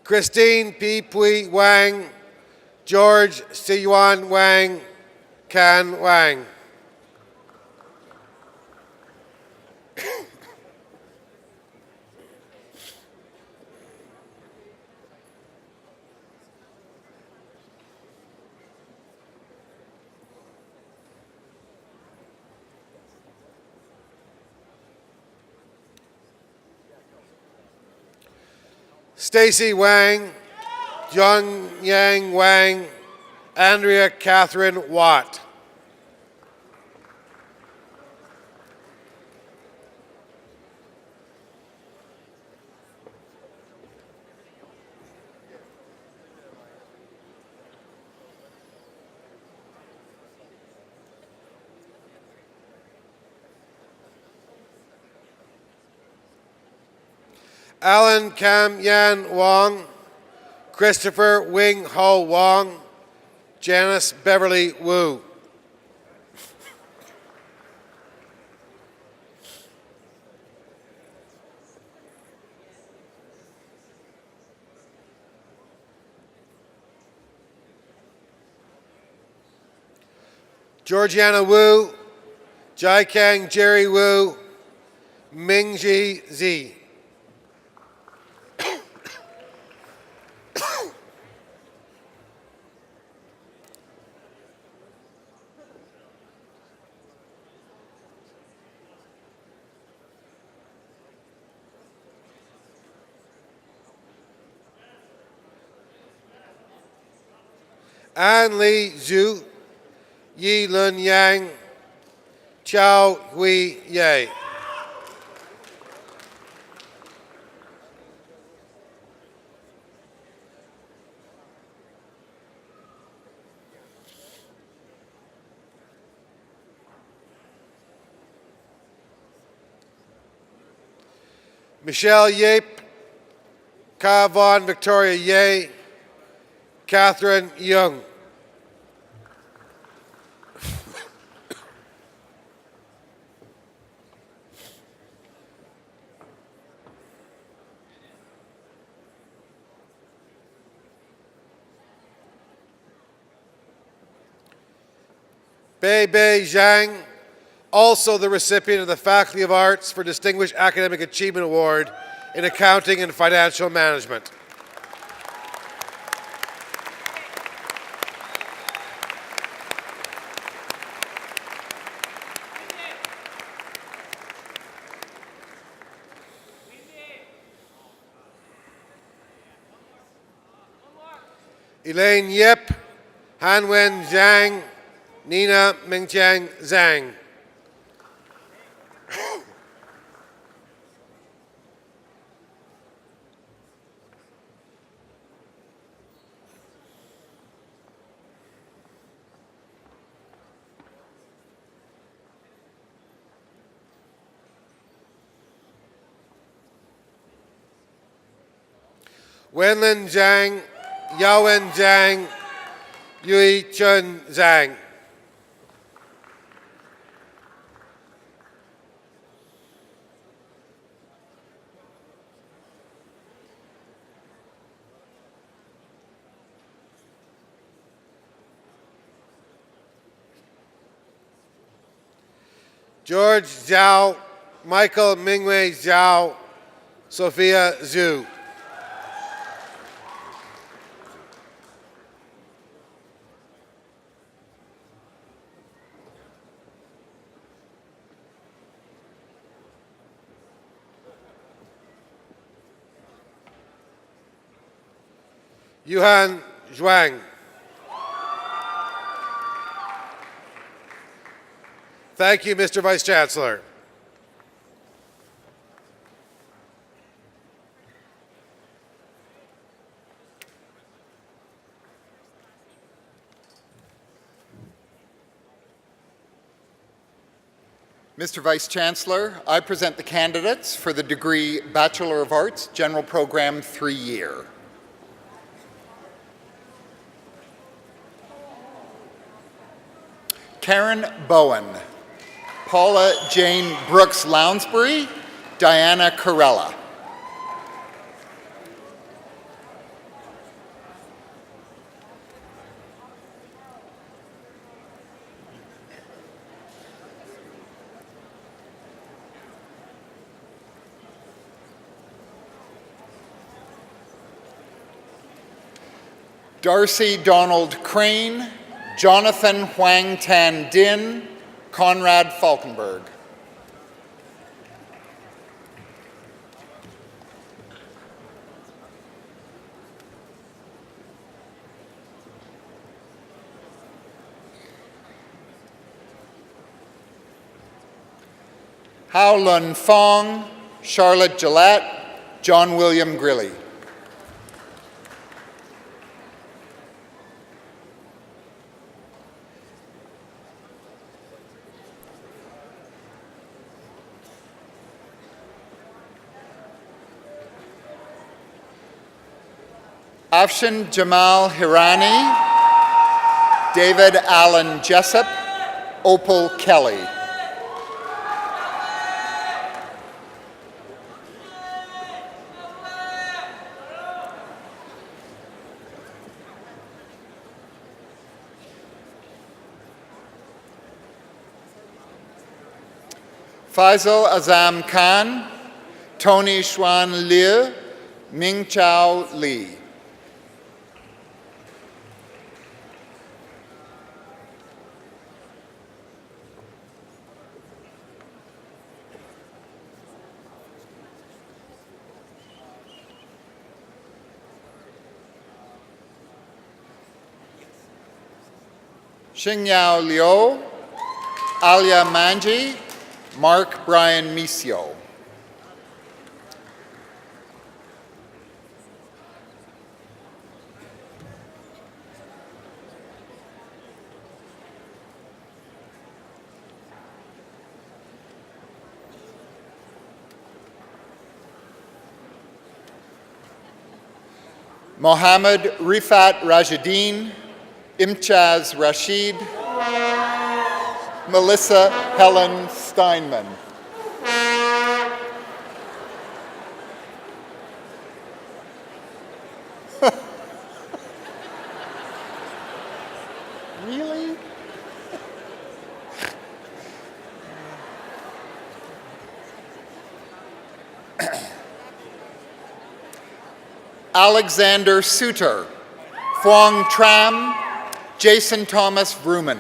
Christine P. Pui Wang, George Siyuan Wang, Kan Wang. Stacy Wang, Jung Yang Wang, Andrea Catherine Watt. Alan Cam Yan Wong, Christopher Wing Ho Wong, Janice Beverly Wu. Georgiana Wu, Jai Kang Jerry Wu, Mingji Zi. An Li Zhu, Yi Lun Yang, Chao Hui Ye. Michelle Yape, Ka Von Victoria Ye, Catherine Young. Bei Bei Zhang, also the recipient of the Faculty of Arts for Distinguished Academic Achievement Award in Accounting and Financial Management. Elaine Yip, Hanwen Zhang, Nina Mingjiang Zhang. Wenlin Zhang, Yaowen Zhang, Yui Chun Zhang. George Zhao, Michael Mingwei Zhao, Sophia Zhu. Yuhan Zhuang. Thank you, Mr. Vice Chancellor. Mr. Vice Chancellor, I present the candidates for the degree Bachelor of Arts, General Program 3-year. Karen Bowen, Paula Jane Brooks Lounsbury, Diana Corella. Darcy Donald Crane, Jonathan Huang Tan Din, Conrad Falkenberg. Hao Lun Fong, Charlotte Gillette, John William Grilly. Afshin Jamal Hirani, David Allen Jessup, Opal Kelly. Faisal Azam Khan, Tony Xuan Liu, Ming Chao Li. Xingyao Liu, Alia Manji, Mark Brian Misio. Mohammed Rifat Rajadeen, Imtiaz Rashid, Melissa Helen Steinman. Really? Alexander Suter, Phuong Tram, Jason Thomas Vrooman.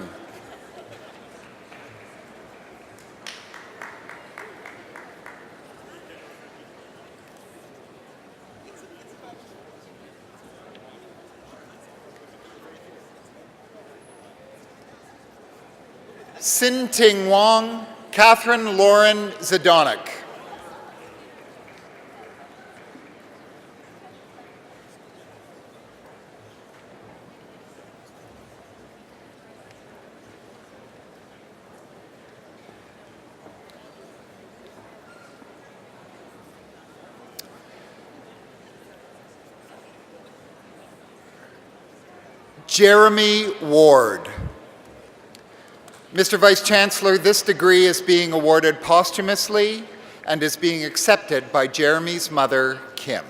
Sin Ting Wong, Catherine Lauren Zadonik. Jeremy Ward. Mr. Vice Chancellor, this degree is being awarded posthumously and is being accepted by Jeremy's mother, Kim.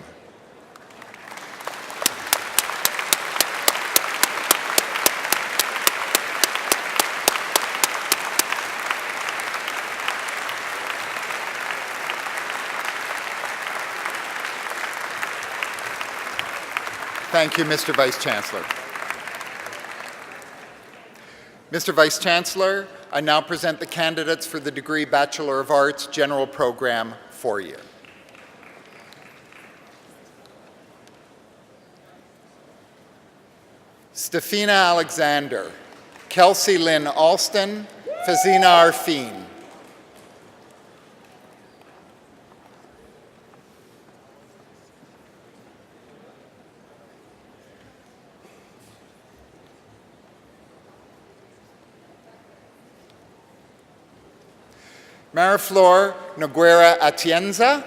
Thank you, Mr. Vice Chancellor. Mr. Vice Chancellor, I now present the candidates for the degree Bachelor of Arts General Program 4-year. Stefina Alexander, Kelsey Lynn Alston, Fazina Arfin. Mariflor Noguera Atienza,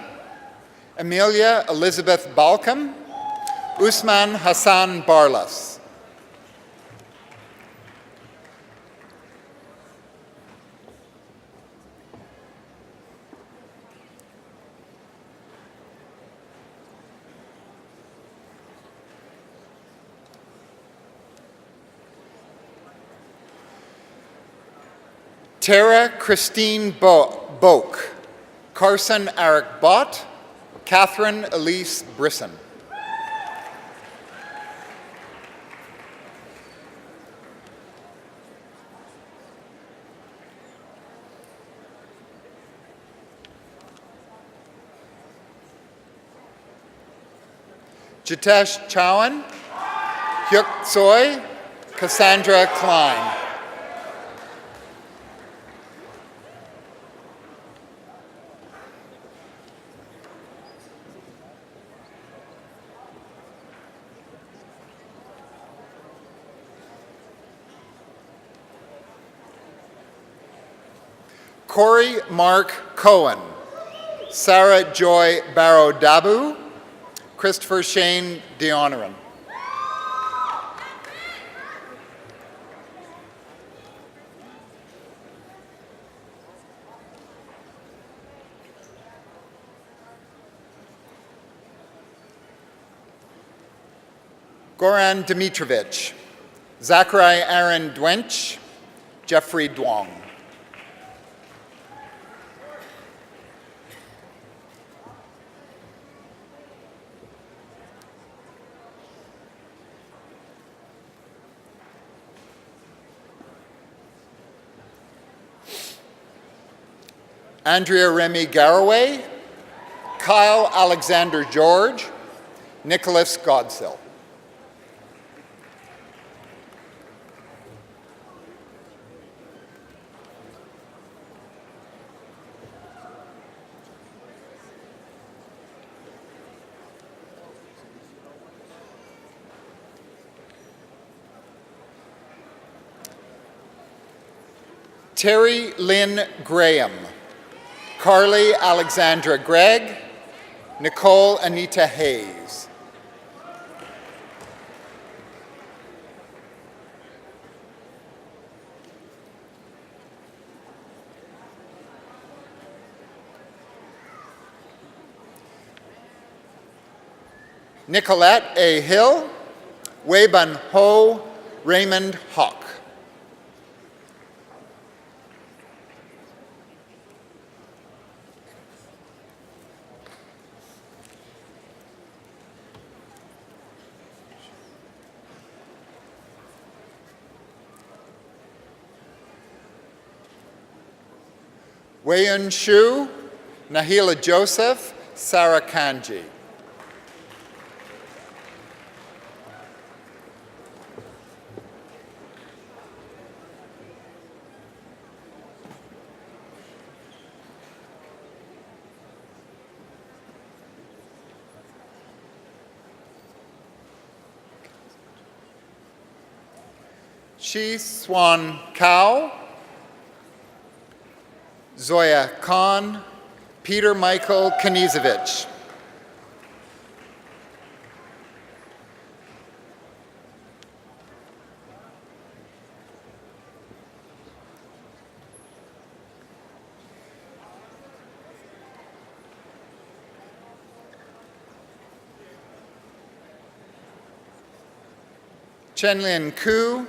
Amelia Elizabeth Balcom, Usman Hassan Barlas. Tara Christine Boak, Carson Eric Bott, Catherine Elise Brisson. Jitesh Chowan, Hyuk Tsoi, Cassandra Klein. Corey Mark Cohen, Sarah Joy Barrow Dabu, Christopher Shane Deonerin. Goran Dmitrovich, Zachary Aaron Dwench, Jeffrey Duong. Andrea Remy Garraway, Kyle Alexander George, Nicholas Godsill. Terry Lynn Graham, Carly Alexandra Gregg, Nicole Anita Hayes. Nicolette A. Hill, Weiban Ho, Raymond Hawk. Weiyun Shu, Nahila Joseph, Sarah Kanji. Shi Swan Kao, Zoya Khan, Peter Michael Kanizovich. Chenlin Ku,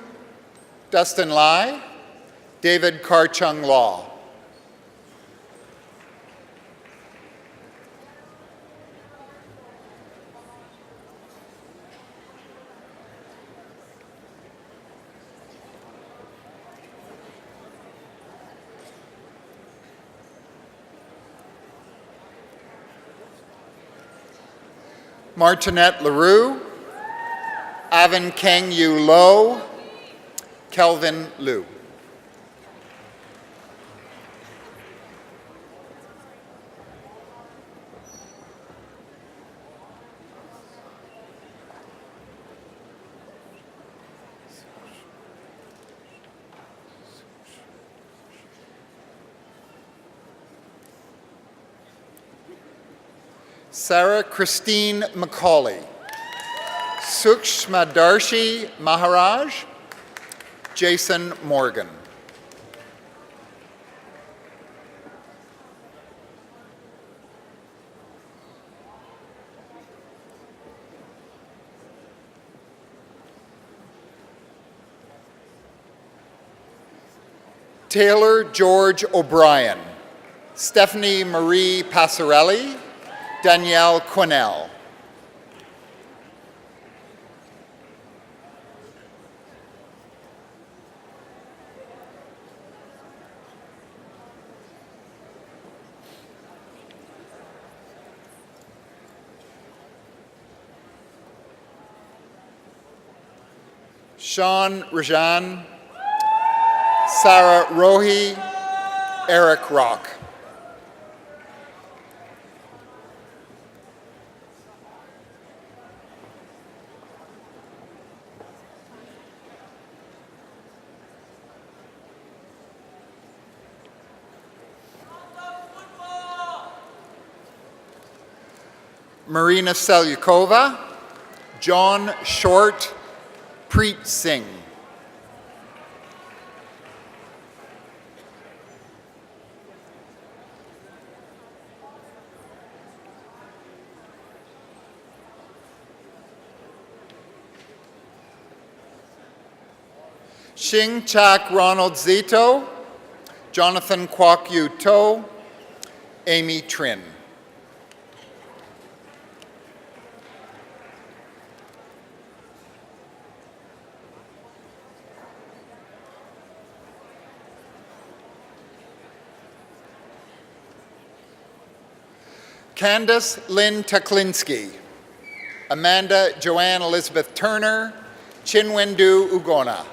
Dustin Lai, David Karchung Law. Martinette LaRue, Avin Keng Yu Lo, Kelvin Liu. Sarah Christine Macaulay, Sukshma Darshi Maharaj, Jason Morgan. Taylor George O'Brien, Stephanie Marie Passarelli, Danielle Quinnell. Sean Rajan, Sarah Rohi, Eric Rock. Marina Selyukova, John Short, Preet Singh. Shing Chak Ronald Zito, Jonathan Kwok Yu To, Amy Trin. Candace Lynn Teklinski, Amanda Joanne Elizabeth Turner, Chinwendu Ugona.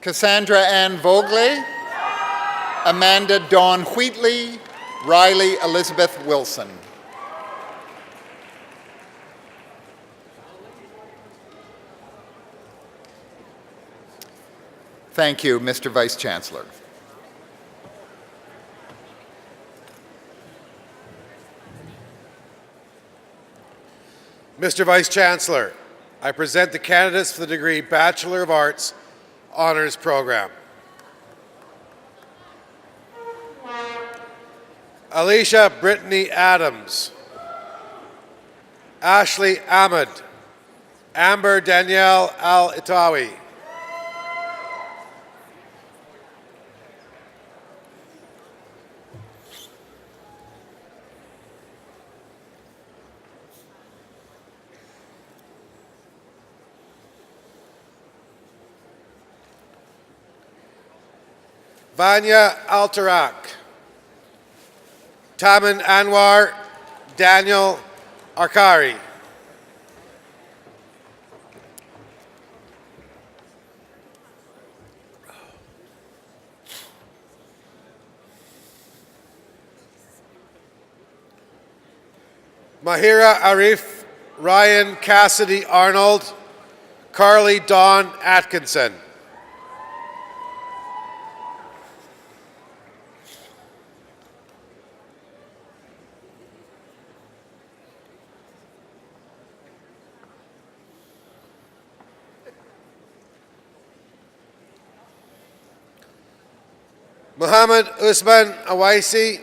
Cassandra Ann Vogley, Amanda Dawn Wheatley, Riley Elizabeth Wilson. Thank you, Mr. Vice Chancellor. Mr. Vice Chancellor, I present the candidates for the degree Bachelor of Arts Honours Program. Alicia Brittany Adams, Ashley Ahmed, Amber Danielle Al-Itawi, Vanya Altarak, Taman Anwar Daniel Arkari, Mahira Arif, Ryan Cassidy Arnold, Carly Dawn Atkinson. Muhammad Usman Awaisi,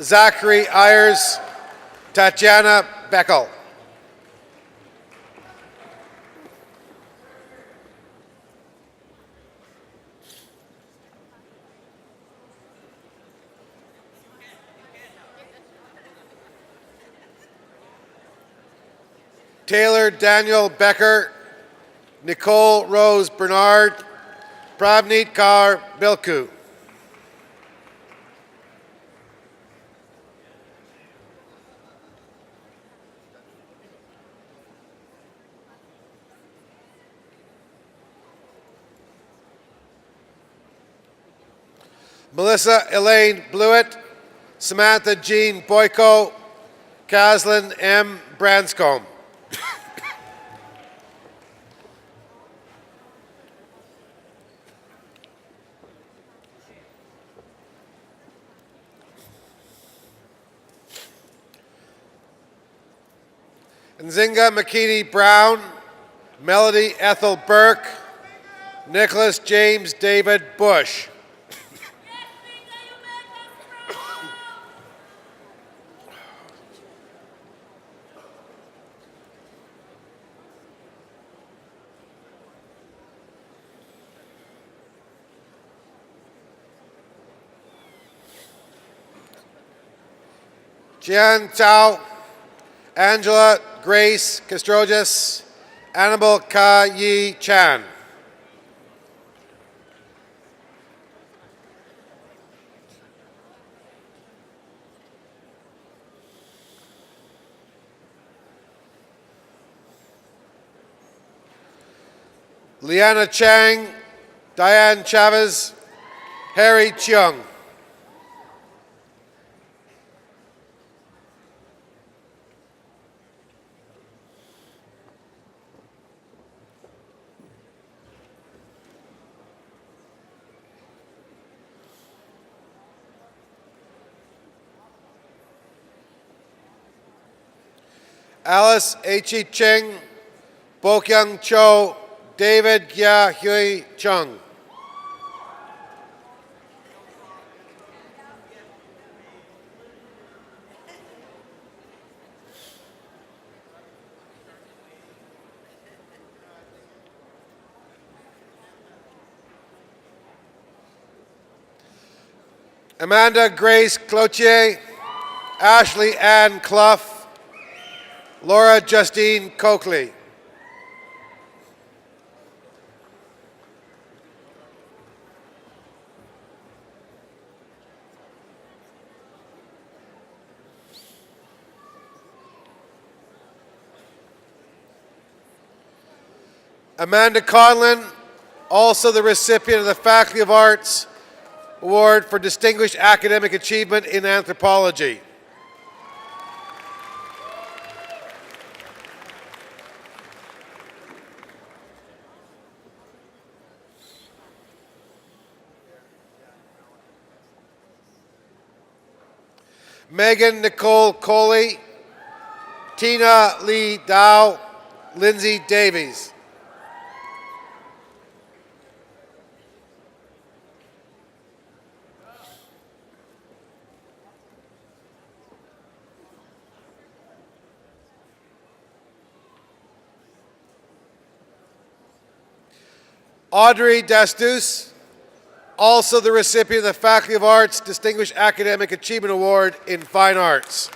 Zachary Ayers, Tatiana Beckel. Taylor Daniel Becker, Nicole Rose Bernard, Pravneet Kaur Bilku. Melissa Elaine Blewett, Samantha Jean Boyko, Caslin M. Branscombe. Nzinga McKinney Brown, Melody Ethel Burke, Nicholas James David Bush. Jian Zhao, Angela Grace Castrojas, Annabelle Ka Yi Chan. Liana Chang, Diane Chavez, Harry Cheung. Alice H.E. Cheng, Bokyung Cho, David Gya Hui Chung. Amanda Grace Cloutier, Ashley Ann Clough, Laura Justine Coakley. Amanda Conlon, also the recipient of the Faculty of Arts Award for Distinguished Academic Achievement in Anthropology. Megan Nicole Coley, Tina Lee Dow, Lindsay Davies. Audrey Dastus, also the recipient of the Faculty of Arts Distinguished Academic Achievement Award in Fine Arts.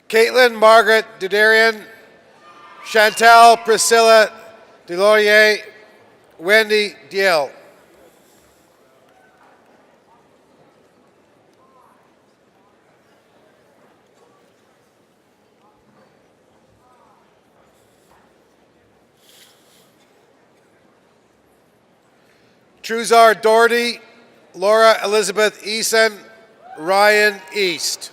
Caitlin Margaret Dudarian, Chantal Priscilla Delorier, Wendy Diel. Truzar Doherty, Laura Elizabeth Eason, Ryan East.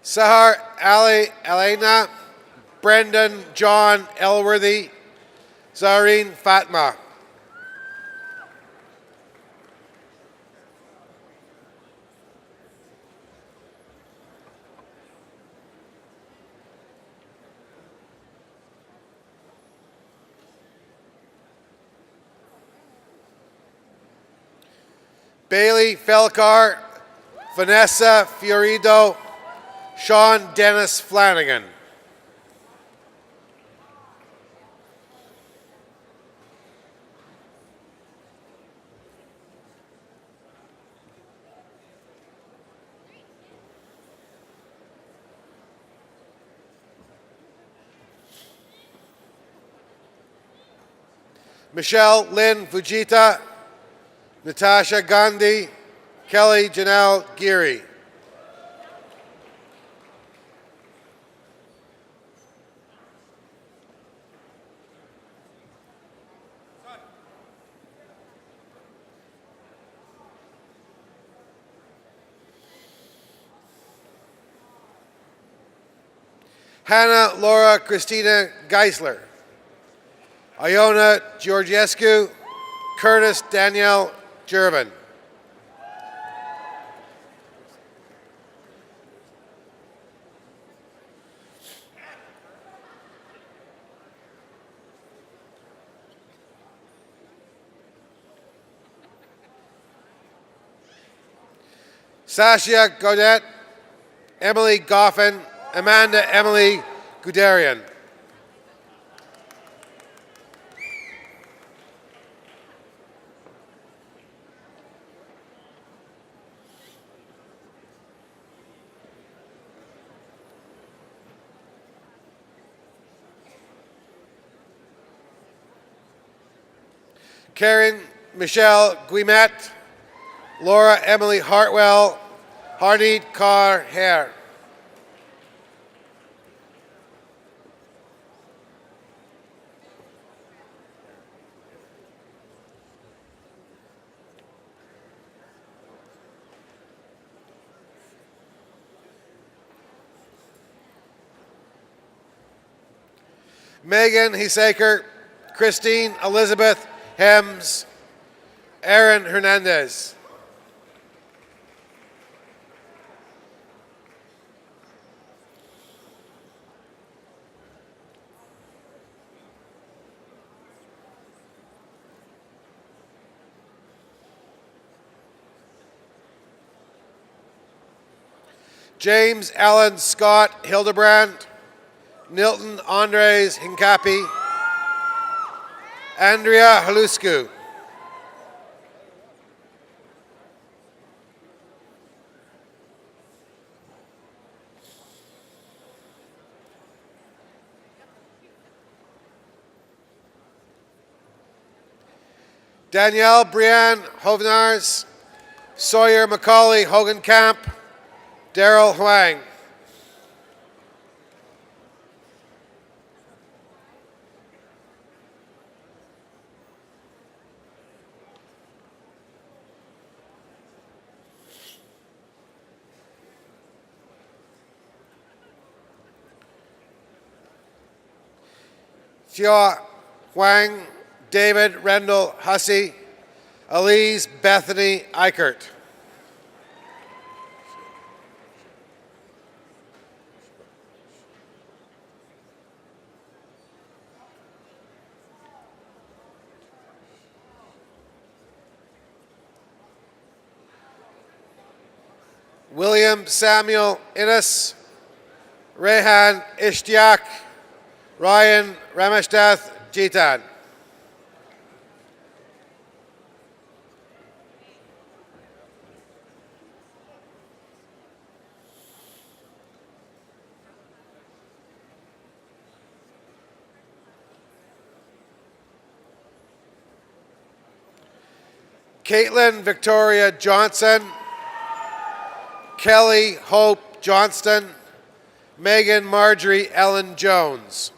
Sahar Ali Elena, Brendan John Elworthy, Zareen Fatma. Bailey Felkar, Vanessa Fiorido, Sean Dennis Flanagan. Michelle Lynn Fujita, Natasha Gandhi, Kelly Janelle Geary. Hannah Laura Christina Geisler. Iona Georgiescu, Curtis Danielle Jervin. Sasha Godet, Emily Goffin, Amanda Emily Guderian. Karen Michelle Guimet, Laura Emily Hartwell, Harneet Carr Hare. Megan Hisaker, Christine Elizabeth Hems, Aaron Hernandez. James Allen Scott Hildebrand, Nilton Andres Hincapi, Andrea Haluscu. Danielle Brianne Hovenars, Sawyer Macaulay Hogan Camp, Daryl Huang. Xia Huang, David Rendell Hussey, Elise Bethany Eichert. William Samuel Innes, Rehan Ishtiak, Ryan Rameshdath Jitan. Caitlin Victoria Johnson, Kelly Hope Johnston, Megan Marjorie Ellen Jones.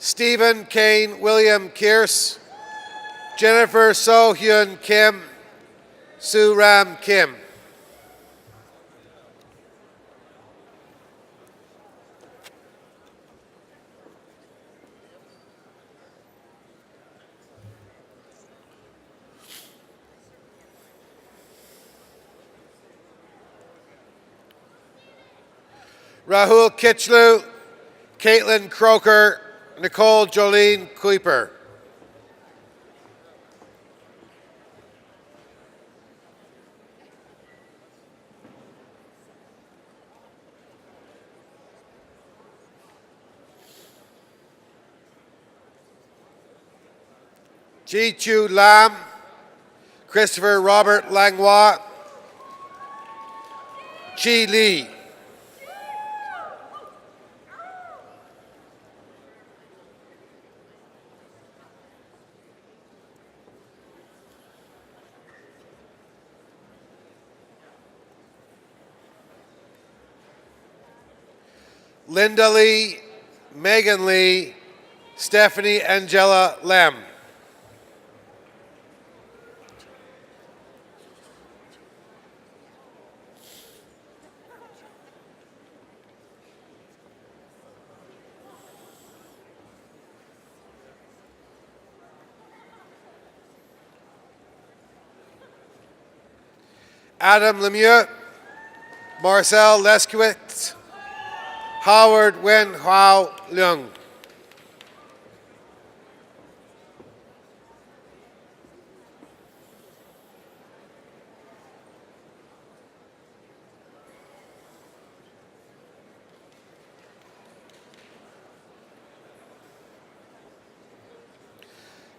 Stephen Kane William Kearse, Jennifer So Hyun Kim, Sue Ram Kim. Rahul Kitchlew, Caitlin Croker, Nicole Jolene Kuiper. Ji Chu Lam, Christopher Robert Langlois, Chi Lee. Linda Lee, Megan Lee, Stephanie Angela Lem. Adam Lemieux, Marcel Leskowitz, Howard Wen Hao Leung.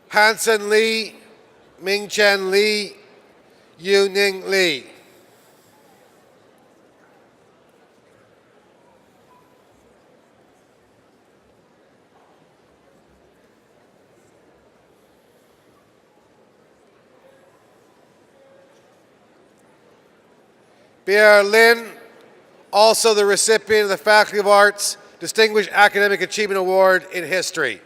Hanson Lee, Ming Chen Lee, Yu Ning Lee. Pierre Lin, also the recipient of the Faculty of Arts Distinguished Academic Achievement Award in History.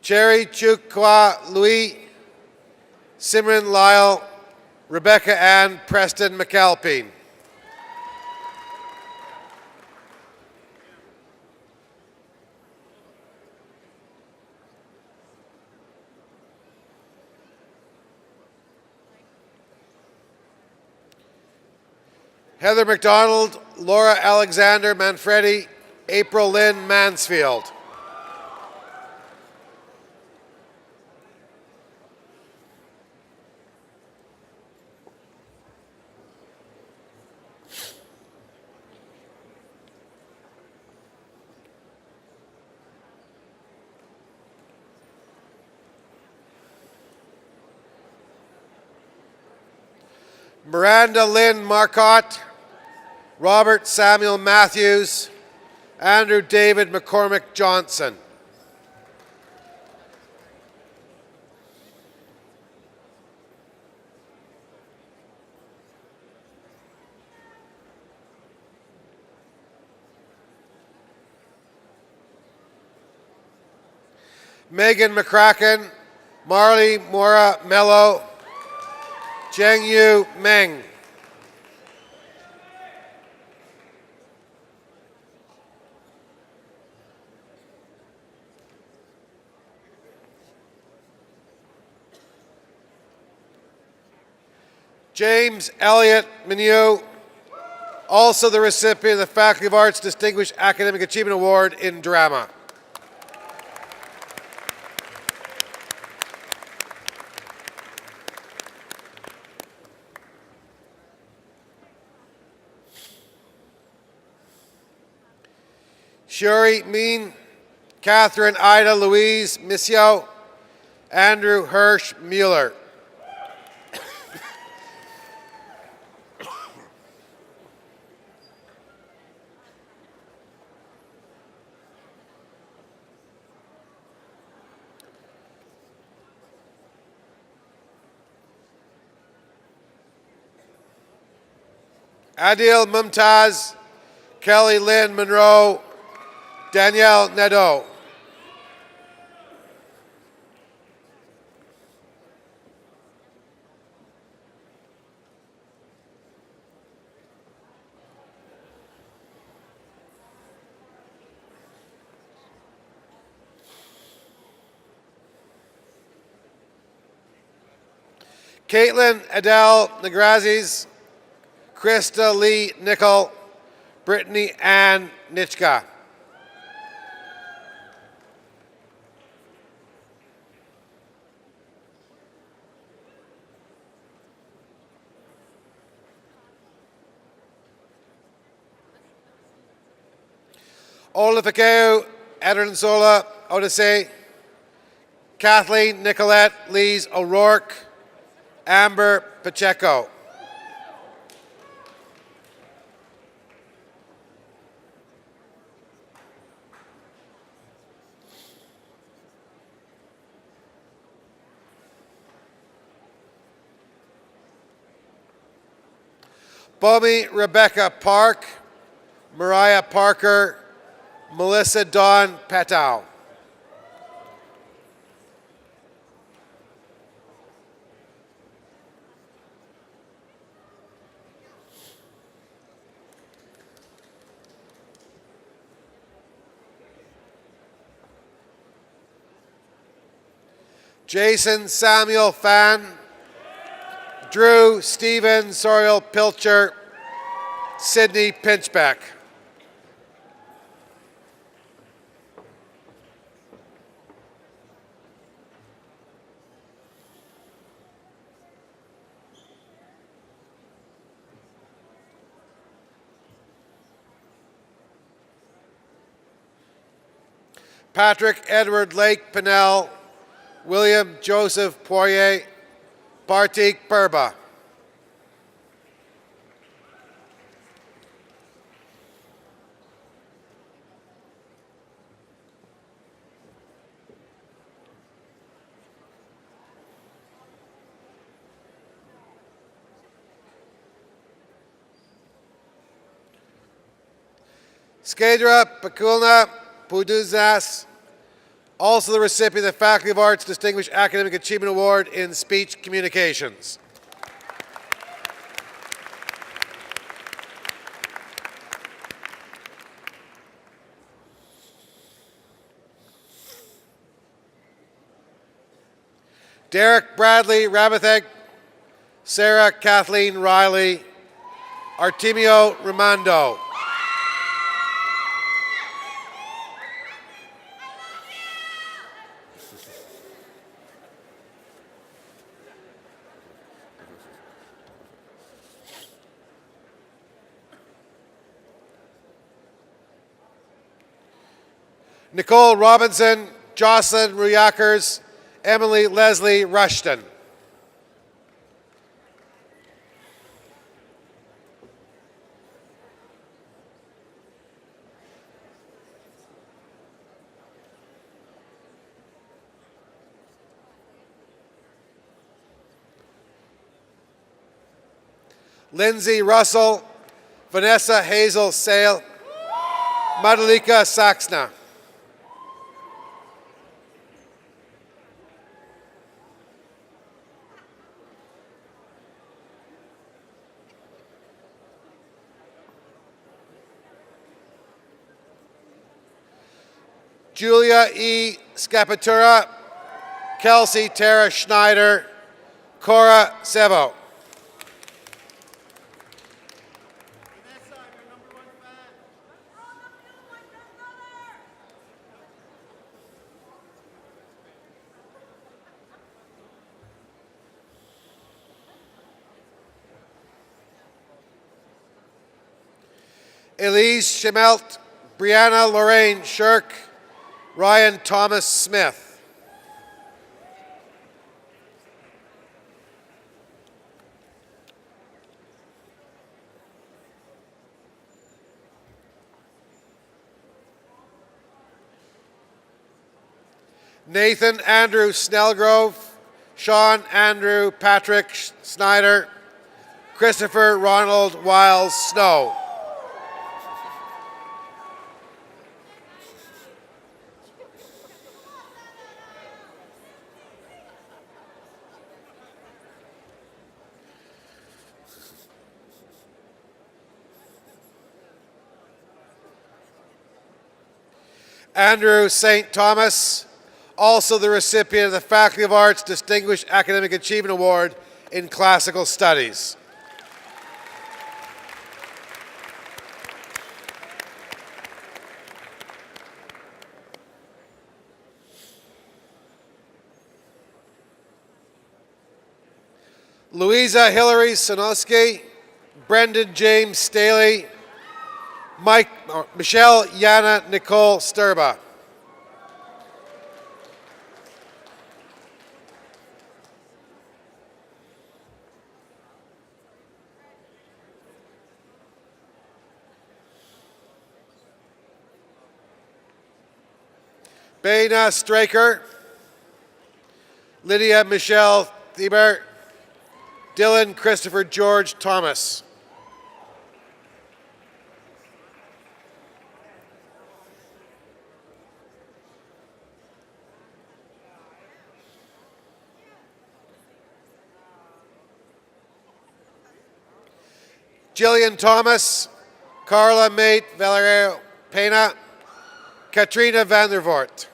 Cherry Chukwa Louis, Simran Lyle, Rebecca Ann Preston McAlpine. Heather McDonald, Laura Alexander Manfredi, April Lynn Mansfield. Miranda Lynn Marcotte, Robert Samuel Matthews, Andrew David McCormick Johnson. Megan McCracken, Marley Mora Mello, Zhengyu Meng. James Elliott Minu, also the recipient of the Faculty of Arts Distinguished Academic Achievement Award in Drama. Shuri Mean, Catherine Ida Louise Missio, Andrew Hirsch Mueller. Adil Mumtaz, Kelly Lynn Monroe, Danielle Nadeau. Caitlin Adele Negrazis, Krista Lee Nickel, Brittany Ann Nitschka. Olafakeu Edrinsola Odyssey, Kathleen Nicolette Lees O'Rourke, Amber Pacheco. Bobby Rebecca Park, Mariah Parker, Melissa Dawn Petow. Jason Samuel Fan, Drew Stephen Soriel Pilcher, Sydney Pinchbeck. Patrick Edward Lake Pinnell, William Joseph Poirier, Bartik Burba. Skedra Pakulna Puduzas, also the recipient of the Faculty of Arts Distinguished Academic Achievement Award in Speech Communications. Derek Bradley Rabathek, Sarah Kathleen Riley, Artemio Ramondo. Nicole Robinson, Jocelyn Ruyakers, Emily Leslie Rushton. Lindsay Russell, Vanessa Hazel Sale, Madalika Saxna. Julia E. Scapatura, Kelsey Tara Schneider, Cora Sebo. Elise Schemelt, Brianna Lorraine Shirk, Ryan Thomas Smith. Nathan Andrew Snellgrove, Sean Andrew Patrick Snyder, Christopher Ronald Wiles Snow. Andrew St. Thomas, also the recipient of the Faculty of Arts Distinguished Academic Achievement Award in Classical Studies. Louisa Hillary Sonoski, Brendan James Staley, Michelle Yana Nicole Sturba. Baina Straker, Lydia Michelle Thieber, Dylan Christopher George Thomas. Jillian Thomas, Carla Mate Valerio Pena, Katrina Vandervoort.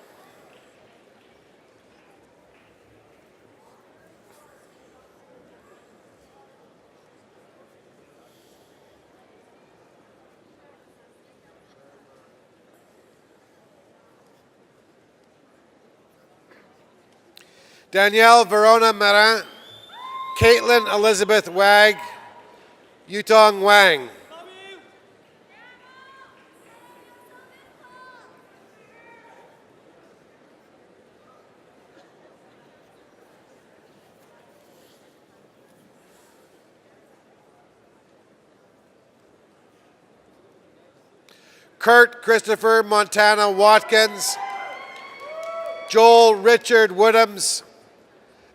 Danielle Verona Marin, Caitlin Elizabeth Wag, Yutong Wang. Kurt Christopher Montana Watkins, Joel Richard Woodhams,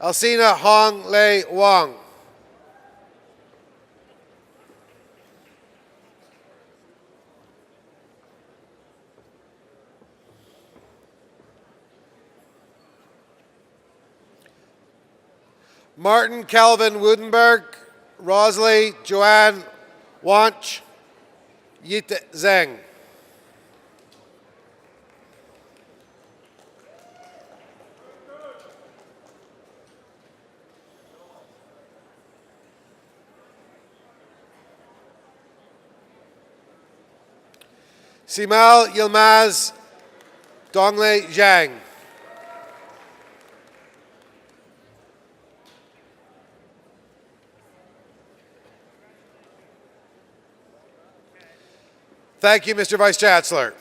Alcina Hong Lei Wong. Martin Calvin Woodenberg, Rosalie Joanne Wanch, Yita Zheng. Simal Yilmaz Donglei Zhang. Thank you, Mr. Vice Chancellor.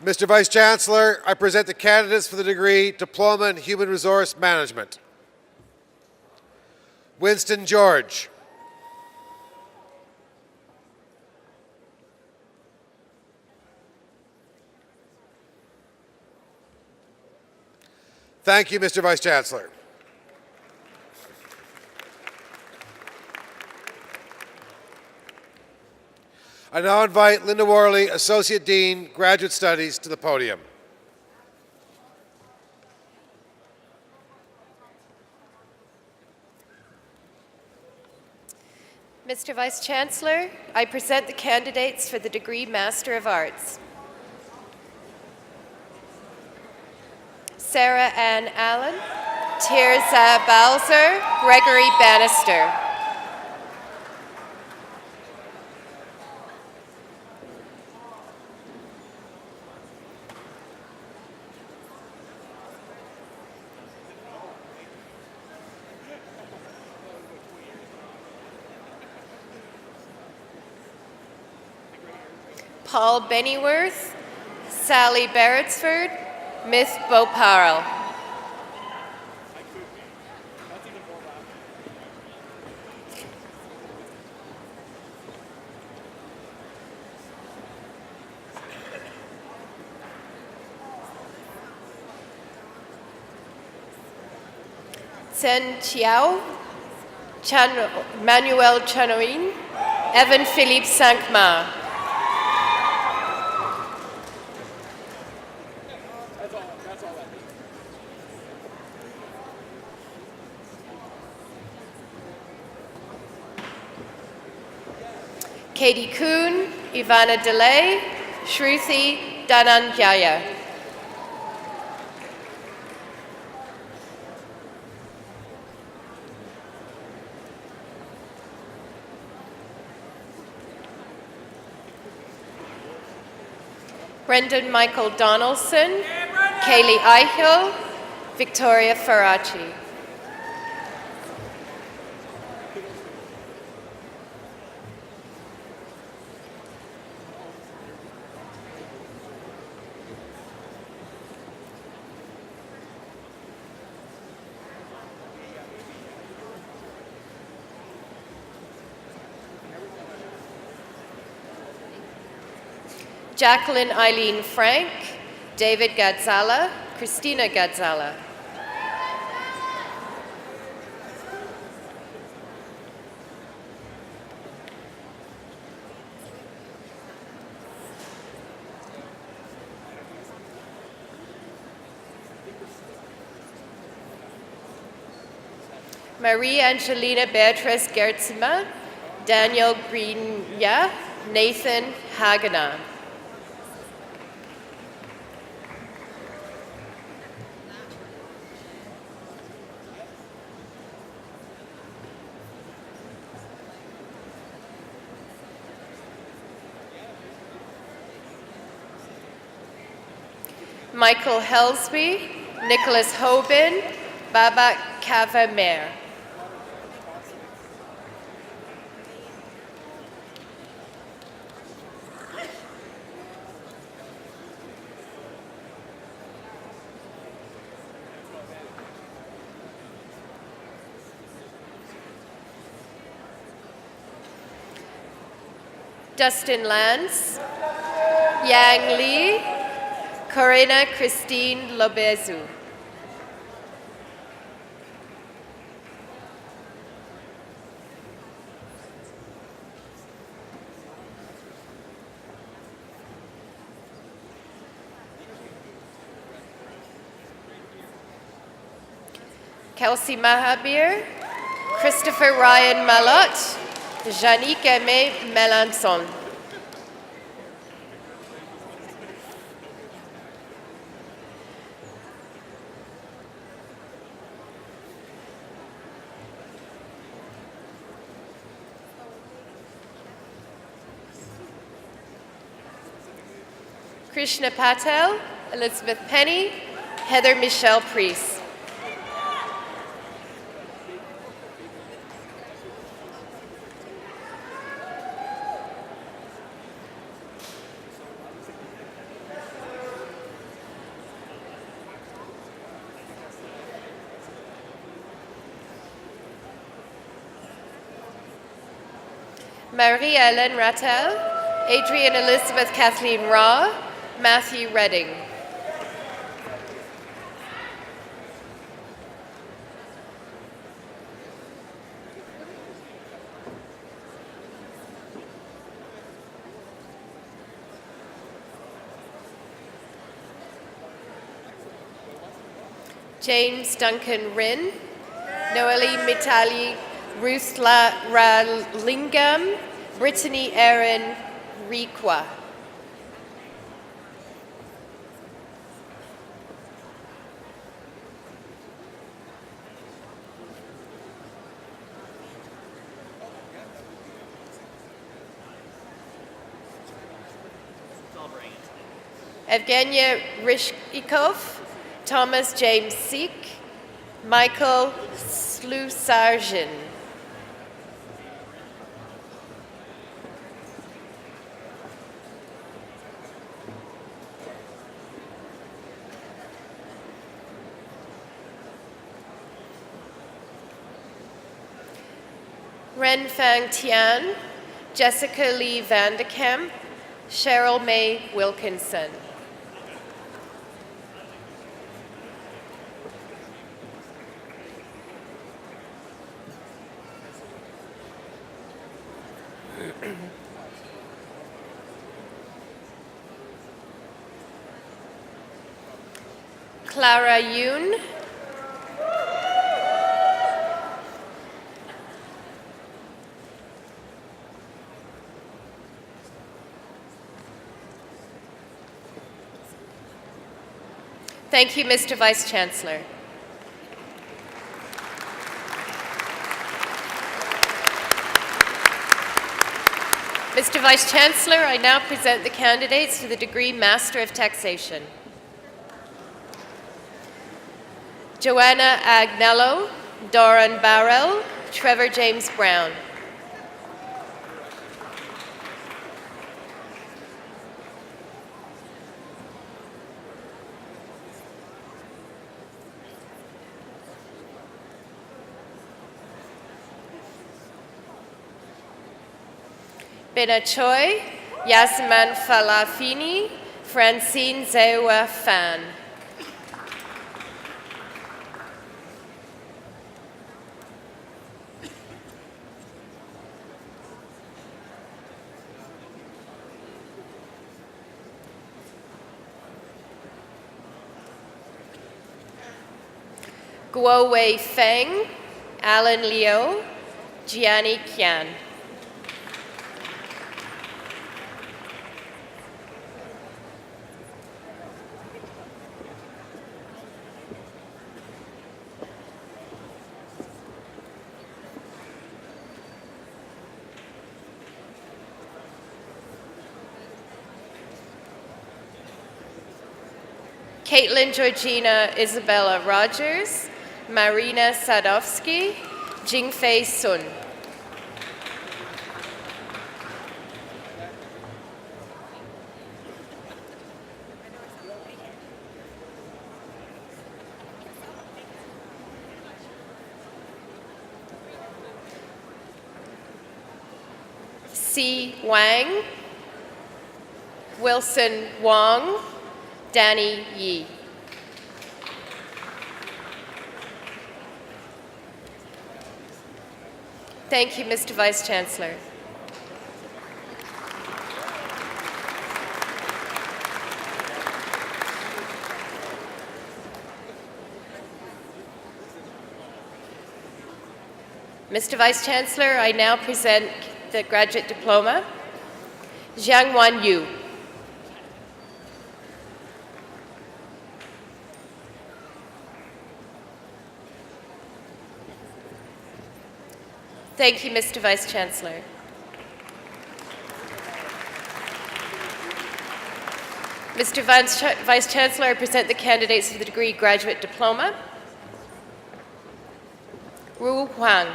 Mr. Vice Chancellor, I present the candidates for the degree Diploma in Human Resource Management. Winston George. Thank you, Mr. Vice Chancellor. I now invite Linda Worley, Associate Dean, Graduate Studies, to the podium. Mr. Vice Chancellor, I present the candidates for the degree Master of Arts. Sarah Ann Allen, Tirza Balzer, Gregory Bannister. Paul Bennyworth, Sally Barrettsford, Miss Boparl. Chen Chiao, Manuel Chanoin, Evan Philippe Sankma. Katie Kuhn, Ivana DeLay, Shruti Dhananjaya. Brendan Michael Donaldson, Kaylee Eichel, Victoria Faraci. Jacqueline Eileen Frank, David Gadzala, Christina Gadzala. Marie Angelina Beatrice Gertzima, Daniel Greenya, Nathan Haganah. Michael Helsby, Nicholas Hoban, Baba Kavamer. Dustin Lance, Yang Lee, Corinna Christine Lobezu. Kelsey Mahabir, Christopher Ryan Malotte, Janique Aimé Melanson. Krishna Patel, Elizabeth Penny, Heather Michelle Priest. Marie-Hélène Rattel, Adrian Elizabeth Kathleen Raw, Matthew Redding. James Duncan Rinn, Noeli Mitali Rusla Ralingam, Brittany Erin Requa. Evgenia Rishikov, Thomas James Seek, Michael Slusarjan. Ren Fang Tian, Jessica Lee Vandekamp, Cheryl May Wilkinson. Clara Yoon, thank you, Mr. Vice Chancellor. Mr. Vice Chancellor, I now present the candidates for the degree Master of Taxation. Joanna Agnello, Doran Barrell, Trevor James Brown. Bina Choi, Yasman Falafini, Francine Zewa Fan. Guo Wei Feng, Alan Liu, Gianni Qian. Caitlin Georgina Isabella Rogers, Marina Sadowski, Jingfei Sun. Si Wang, Wilson Wong, Danny Yi. Thank you, Mr. Vice Chancellor. Mr. Vice Chancellor, I now present the graduate diploma. Jiang Wan Yu. Thank you, Mr. Vice Chancellor. Mr. Vice Chancellor, I present the candidates for the degree graduate diploma. Ru Huang.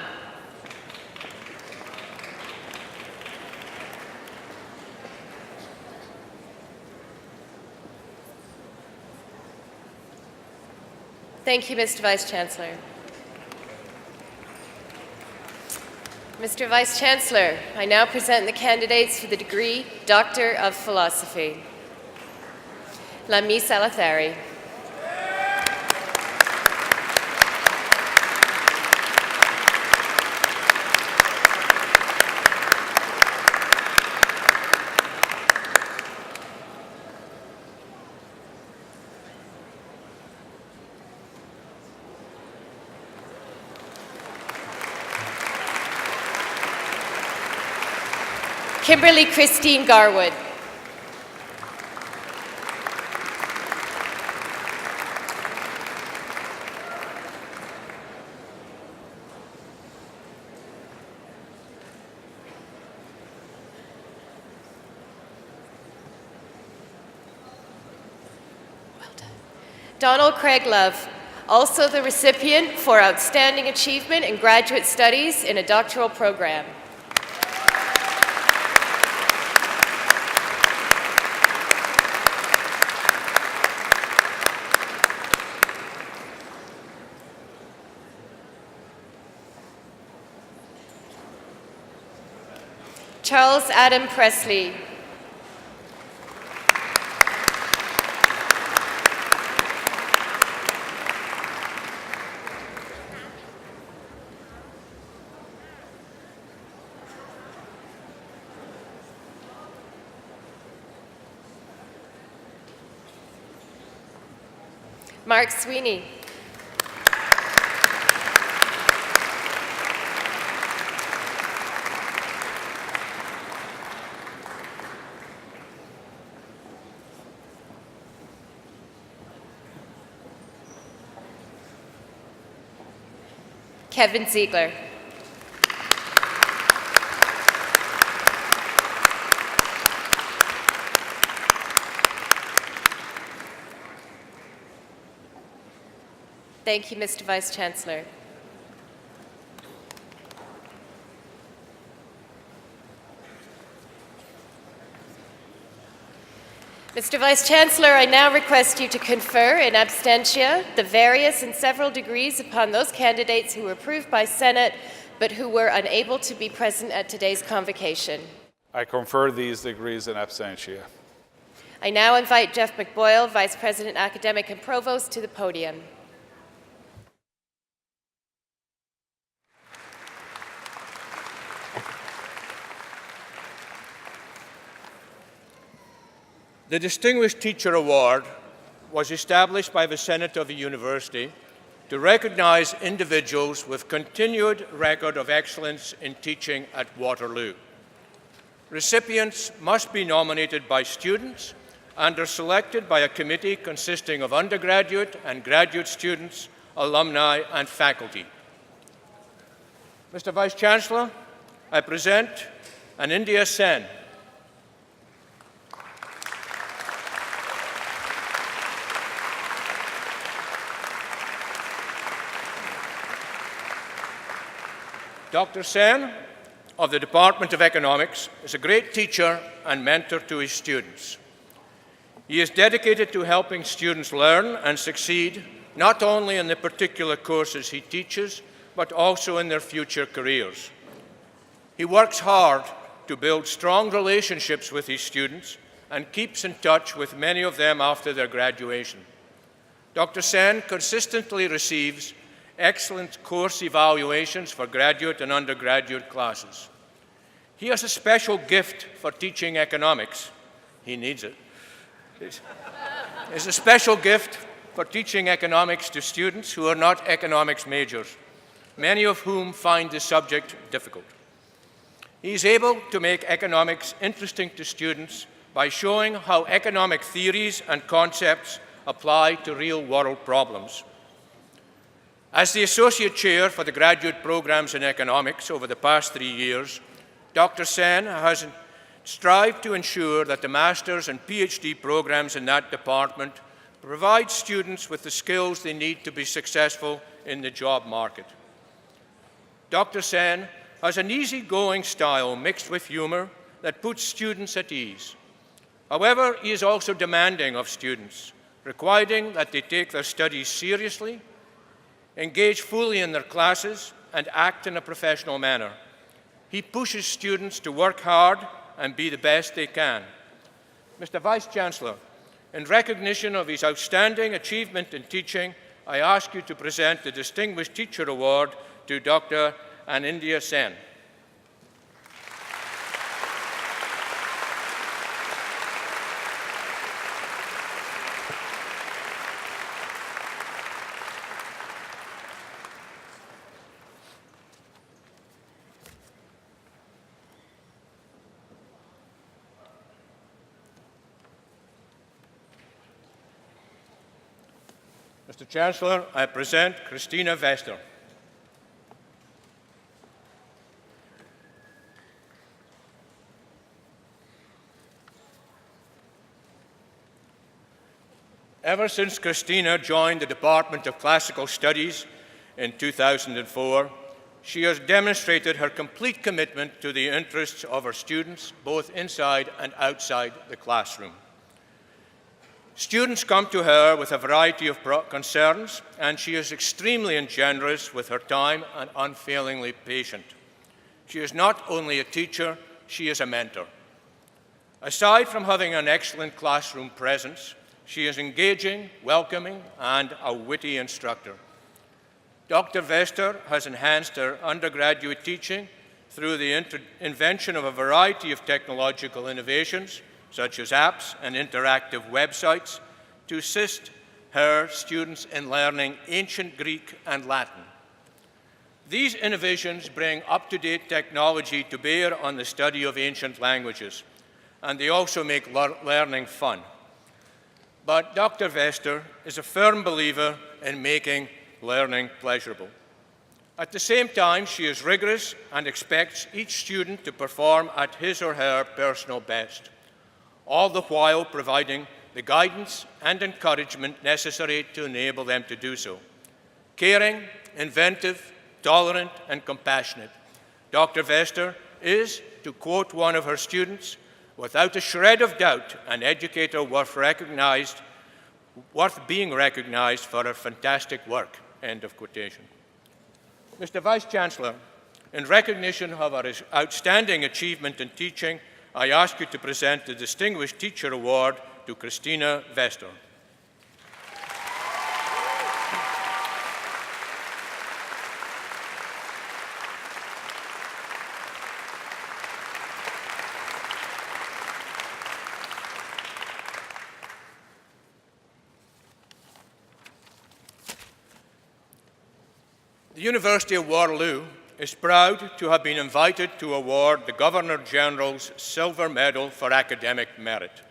Thank you, Mr. Vice Chancellor. Mr. Vice Chancellor, I now present the candidates for the degree Doctor of Philosophy. Lami Salathari. Kimberly Christine Garwood. Donald Craig Love, also the recipient for Outstanding Achievement in Graduate Studies in a Doctoral Program. Charles Adam Presley. Mark Sweeney. Kevin Ziegler. Thank you, Mr. Vice Chancellor. Mr. Vice Chancellor, I now request you to confer in absentia the various and several degrees upon those candidates who were approved by Senate but who were unable to be present at today's convocation. I confer these degrees in absentia. I now invite Jeff McBoyle, Vice President Academic and Provost, to the podium. The Distinguished Teacher Award was established by the Senate of the University to recognize individuals with continued record of excellence in teaching at Waterloo. Recipients must be nominated by students and are selected by a committee consisting of undergraduate and graduate students, alumni, and faculty. Mr. Vice Chancellor, I present Anindya Sen. Dr. Sen of the Department of Economics is a great teacher and mentor to his students. He is dedicated to helping students learn and succeed not only in the particular courses he teaches, but also in their future careers. He works hard to build strong relationships with his students and keeps in touch with many of them after their graduation. Dr. Sen consistently receives excellent course evaluations for graduate and undergraduate classes. He has a special gift for teaching economics. He needs it. It's a special gift for teaching economics to students who are not economics majors, many of whom find the subject difficult. He is able to make economics interesting to students by showing how economic theories and concepts apply to real-world problems. As the Associate Chair for the graduate programs in economics over the past 3 years, Dr. Sen has strived to ensure that the master's and PhD programs in that department provide students with the skills they need to be successful in the job market. Dr. Sen has an easygoing style mixed with humor that puts students at ease. However, he is also demanding of students, requiring that they take their studies seriously, engage fully in their classes, and act in a professional manner. He pushes students to work hard and be the best they can. Mr. Vice Chancellor, in recognition of his outstanding achievement in teaching, I ask you to present the Distinguished Teacher Award to Dr. Anindya Sen. Mr. Chancellor, I present Christina Vester. Ever since Christina joined the Department of Classical Studies in 2004, she has demonstrated her complete commitment to the interests of her students, both inside and outside the classroom. Students come to her with a variety of concerns, and she is extremely generous with her time and unfailingly patient. She is not only a teacher, she is a mentor. Aside from having an excellent classroom presence, she is engaging, welcoming, and a witty instructor. Dr. Vester has enhanced her undergraduate teaching through the invention of a variety of technological innovations, such as apps and interactive websites, to assist her students in learning ancient Greek and Latin. These innovations bring up-to-date technology to bear on the study of ancient languages, and they also make learning fun. But Dr. Vester is a firm believer in making learning pleasurable. At the same time, she is rigorous and expects each student to perform at his or her personal best, all the while providing the guidance and encouragement necessary to enable them to do so. Caring, inventive, tolerant, and compassionate, Dr. Vester is, to quote one of her students, without a shred of doubt, an educator worth being recognized for her fantastic work, end of quotation. Mr. Vice-Chancellor, in recognition of our outstanding achievement in teaching, I ask you to present the Distinguished Teacher Award to Christina Vester. The University of Waterloo is proud to have been invited to award the Governor-General's Silver Medal for Academic Merit.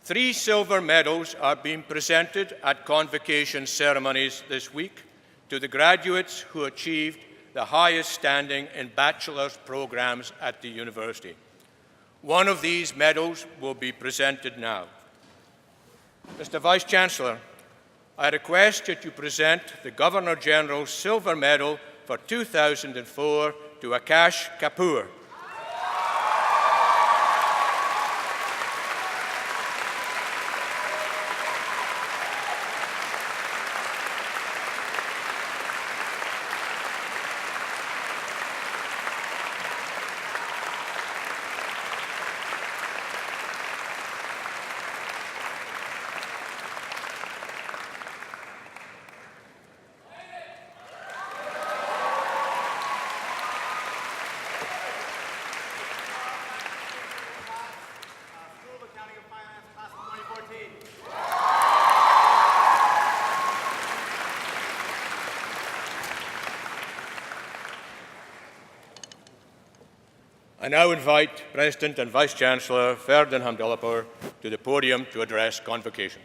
3 silver medals are being presented at convocation ceremonies this week to the graduates who achieved the highest standing in bachelor's programs at the university. One of these medals will be presented now. Mr. Vice-Chancellor, I request that you present the Governor-General's Silver Medal for 2004 to Akash Kapoor. I now invite President and Vice-Chancellor Ferdinand Hamdulapur to the podium to address convocation.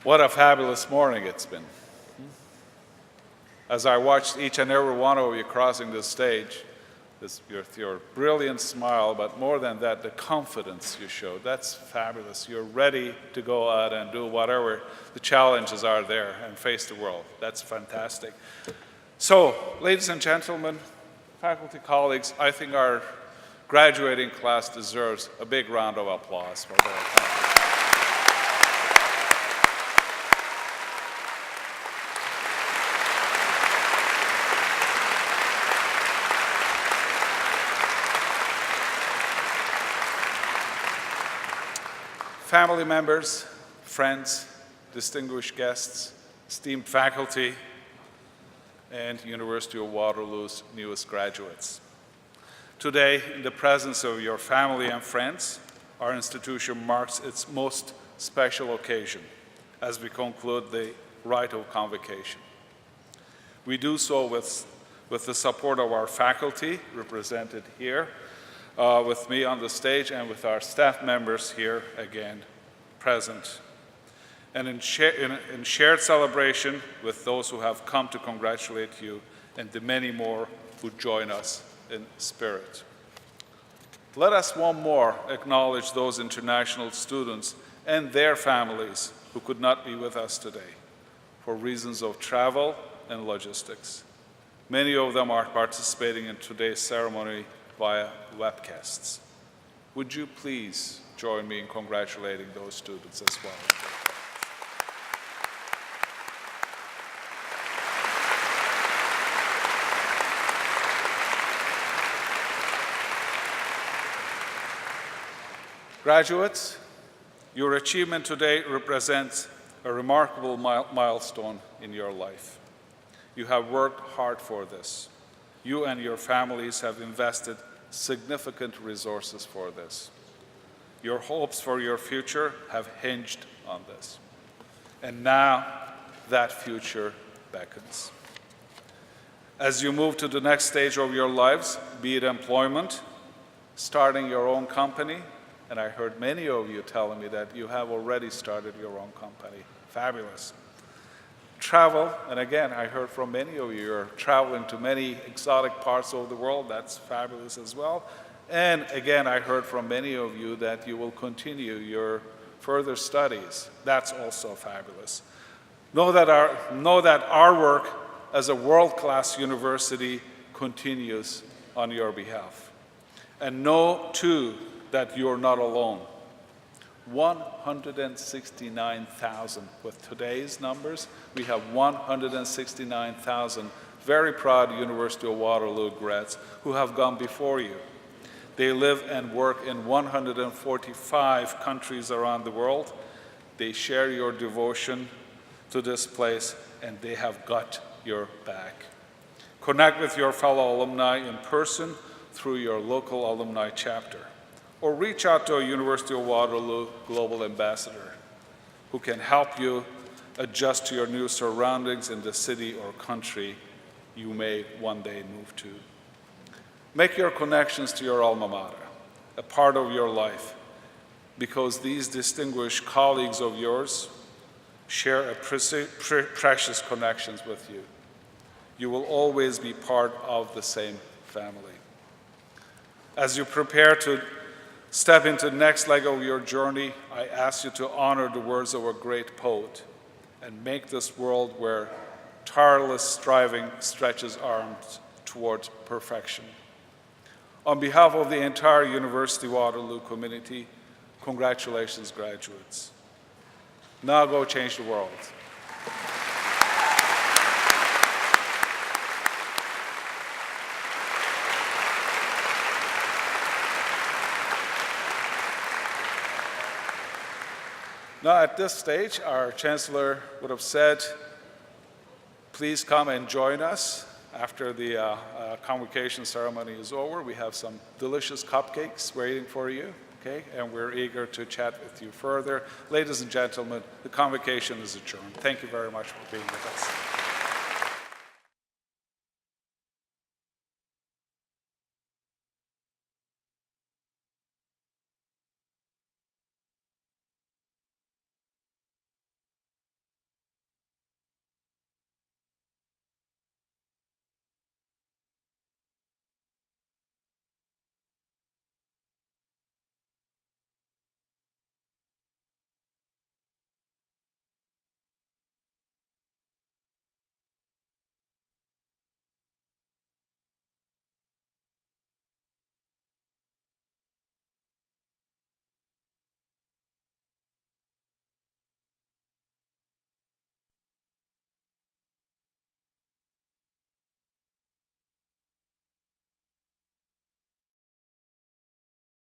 What a fabulous morning it's been. As I watched each and every one of you crossing this stage, with your brilliant smile, but more than that, the confidence you showed, that's fabulous. You're ready to go out and do whatever the challenges are there and face the world. That's fantastic. So, ladies and gentlemen, faculty colleagues, I think our graduating class deserves a big round of applause for their accomplishments. Family members, friends, distinguished guests, esteemed faculty, and University of Waterloo's newest graduates. Today, in the presence of your family and friends, our institution marks its most special occasion as we conclude the rite of convocation. We do so with the support of our faculty, represented here, with me on the stage, and with our staff members here again present, and in shared celebration with those who have come to congratulate you and the many more who join us in spirit. Let us one more acknowledge those international students and their families who could not be with us today for reasons of travel and logistics. Many of them are participating in today's ceremony via webcasts. Would you please join me in congratulating those students as well? Graduates, your achievement today represents a remarkable milestone in your life. You have worked hard for this. You and your families have invested significant resources for this. Your hopes for your future have hinged on this. And now that future beckons. As you move to the next stage of your lives, be it employment, starting your own company, and I heard many of you telling me that you have already started your own company. Fabulous. Travel, and again, I heard from many of you, you're traveling to many exotic parts of the world. That's fabulous as well. And again, I heard from many of you that you will continue your further studies. That's also fabulous. Know that our work as a world-class university continues on your behalf. And know, too, that you're not alone. 169,000. With today's numbers, we have 169,000 very proud University of Waterloo grads who have gone before you. They live and work in 145 countries around the world. They share your devotion to this place, and they have got your back. Connect with your fellow alumni in person through your local alumni chapter, or reach out to a University of Waterloo Global Ambassador who can help you adjust to your new surroundings in the city or country you may one day move to. Make your connections to your alma mater a part of your life, because these distinguished colleagues of yours share a precious connections with you. You will always be part of the same family. As you prepare to step into the next leg of your journey, I ask you to honor the words of a great poet and make this world where tireless striving stretches arms towards perfection. On behalf of the entire University Waterloo community, congratulations, graduates. Now go change the world. Now, at this stage, our Chancellor would have said, please come and join us. After the convocation ceremony is over, we have some delicious cupcakes waiting for you, okay? And we're eager to chat with you further. Ladies and gentlemen, the convocation is adjourned. Thank you very much for being with us.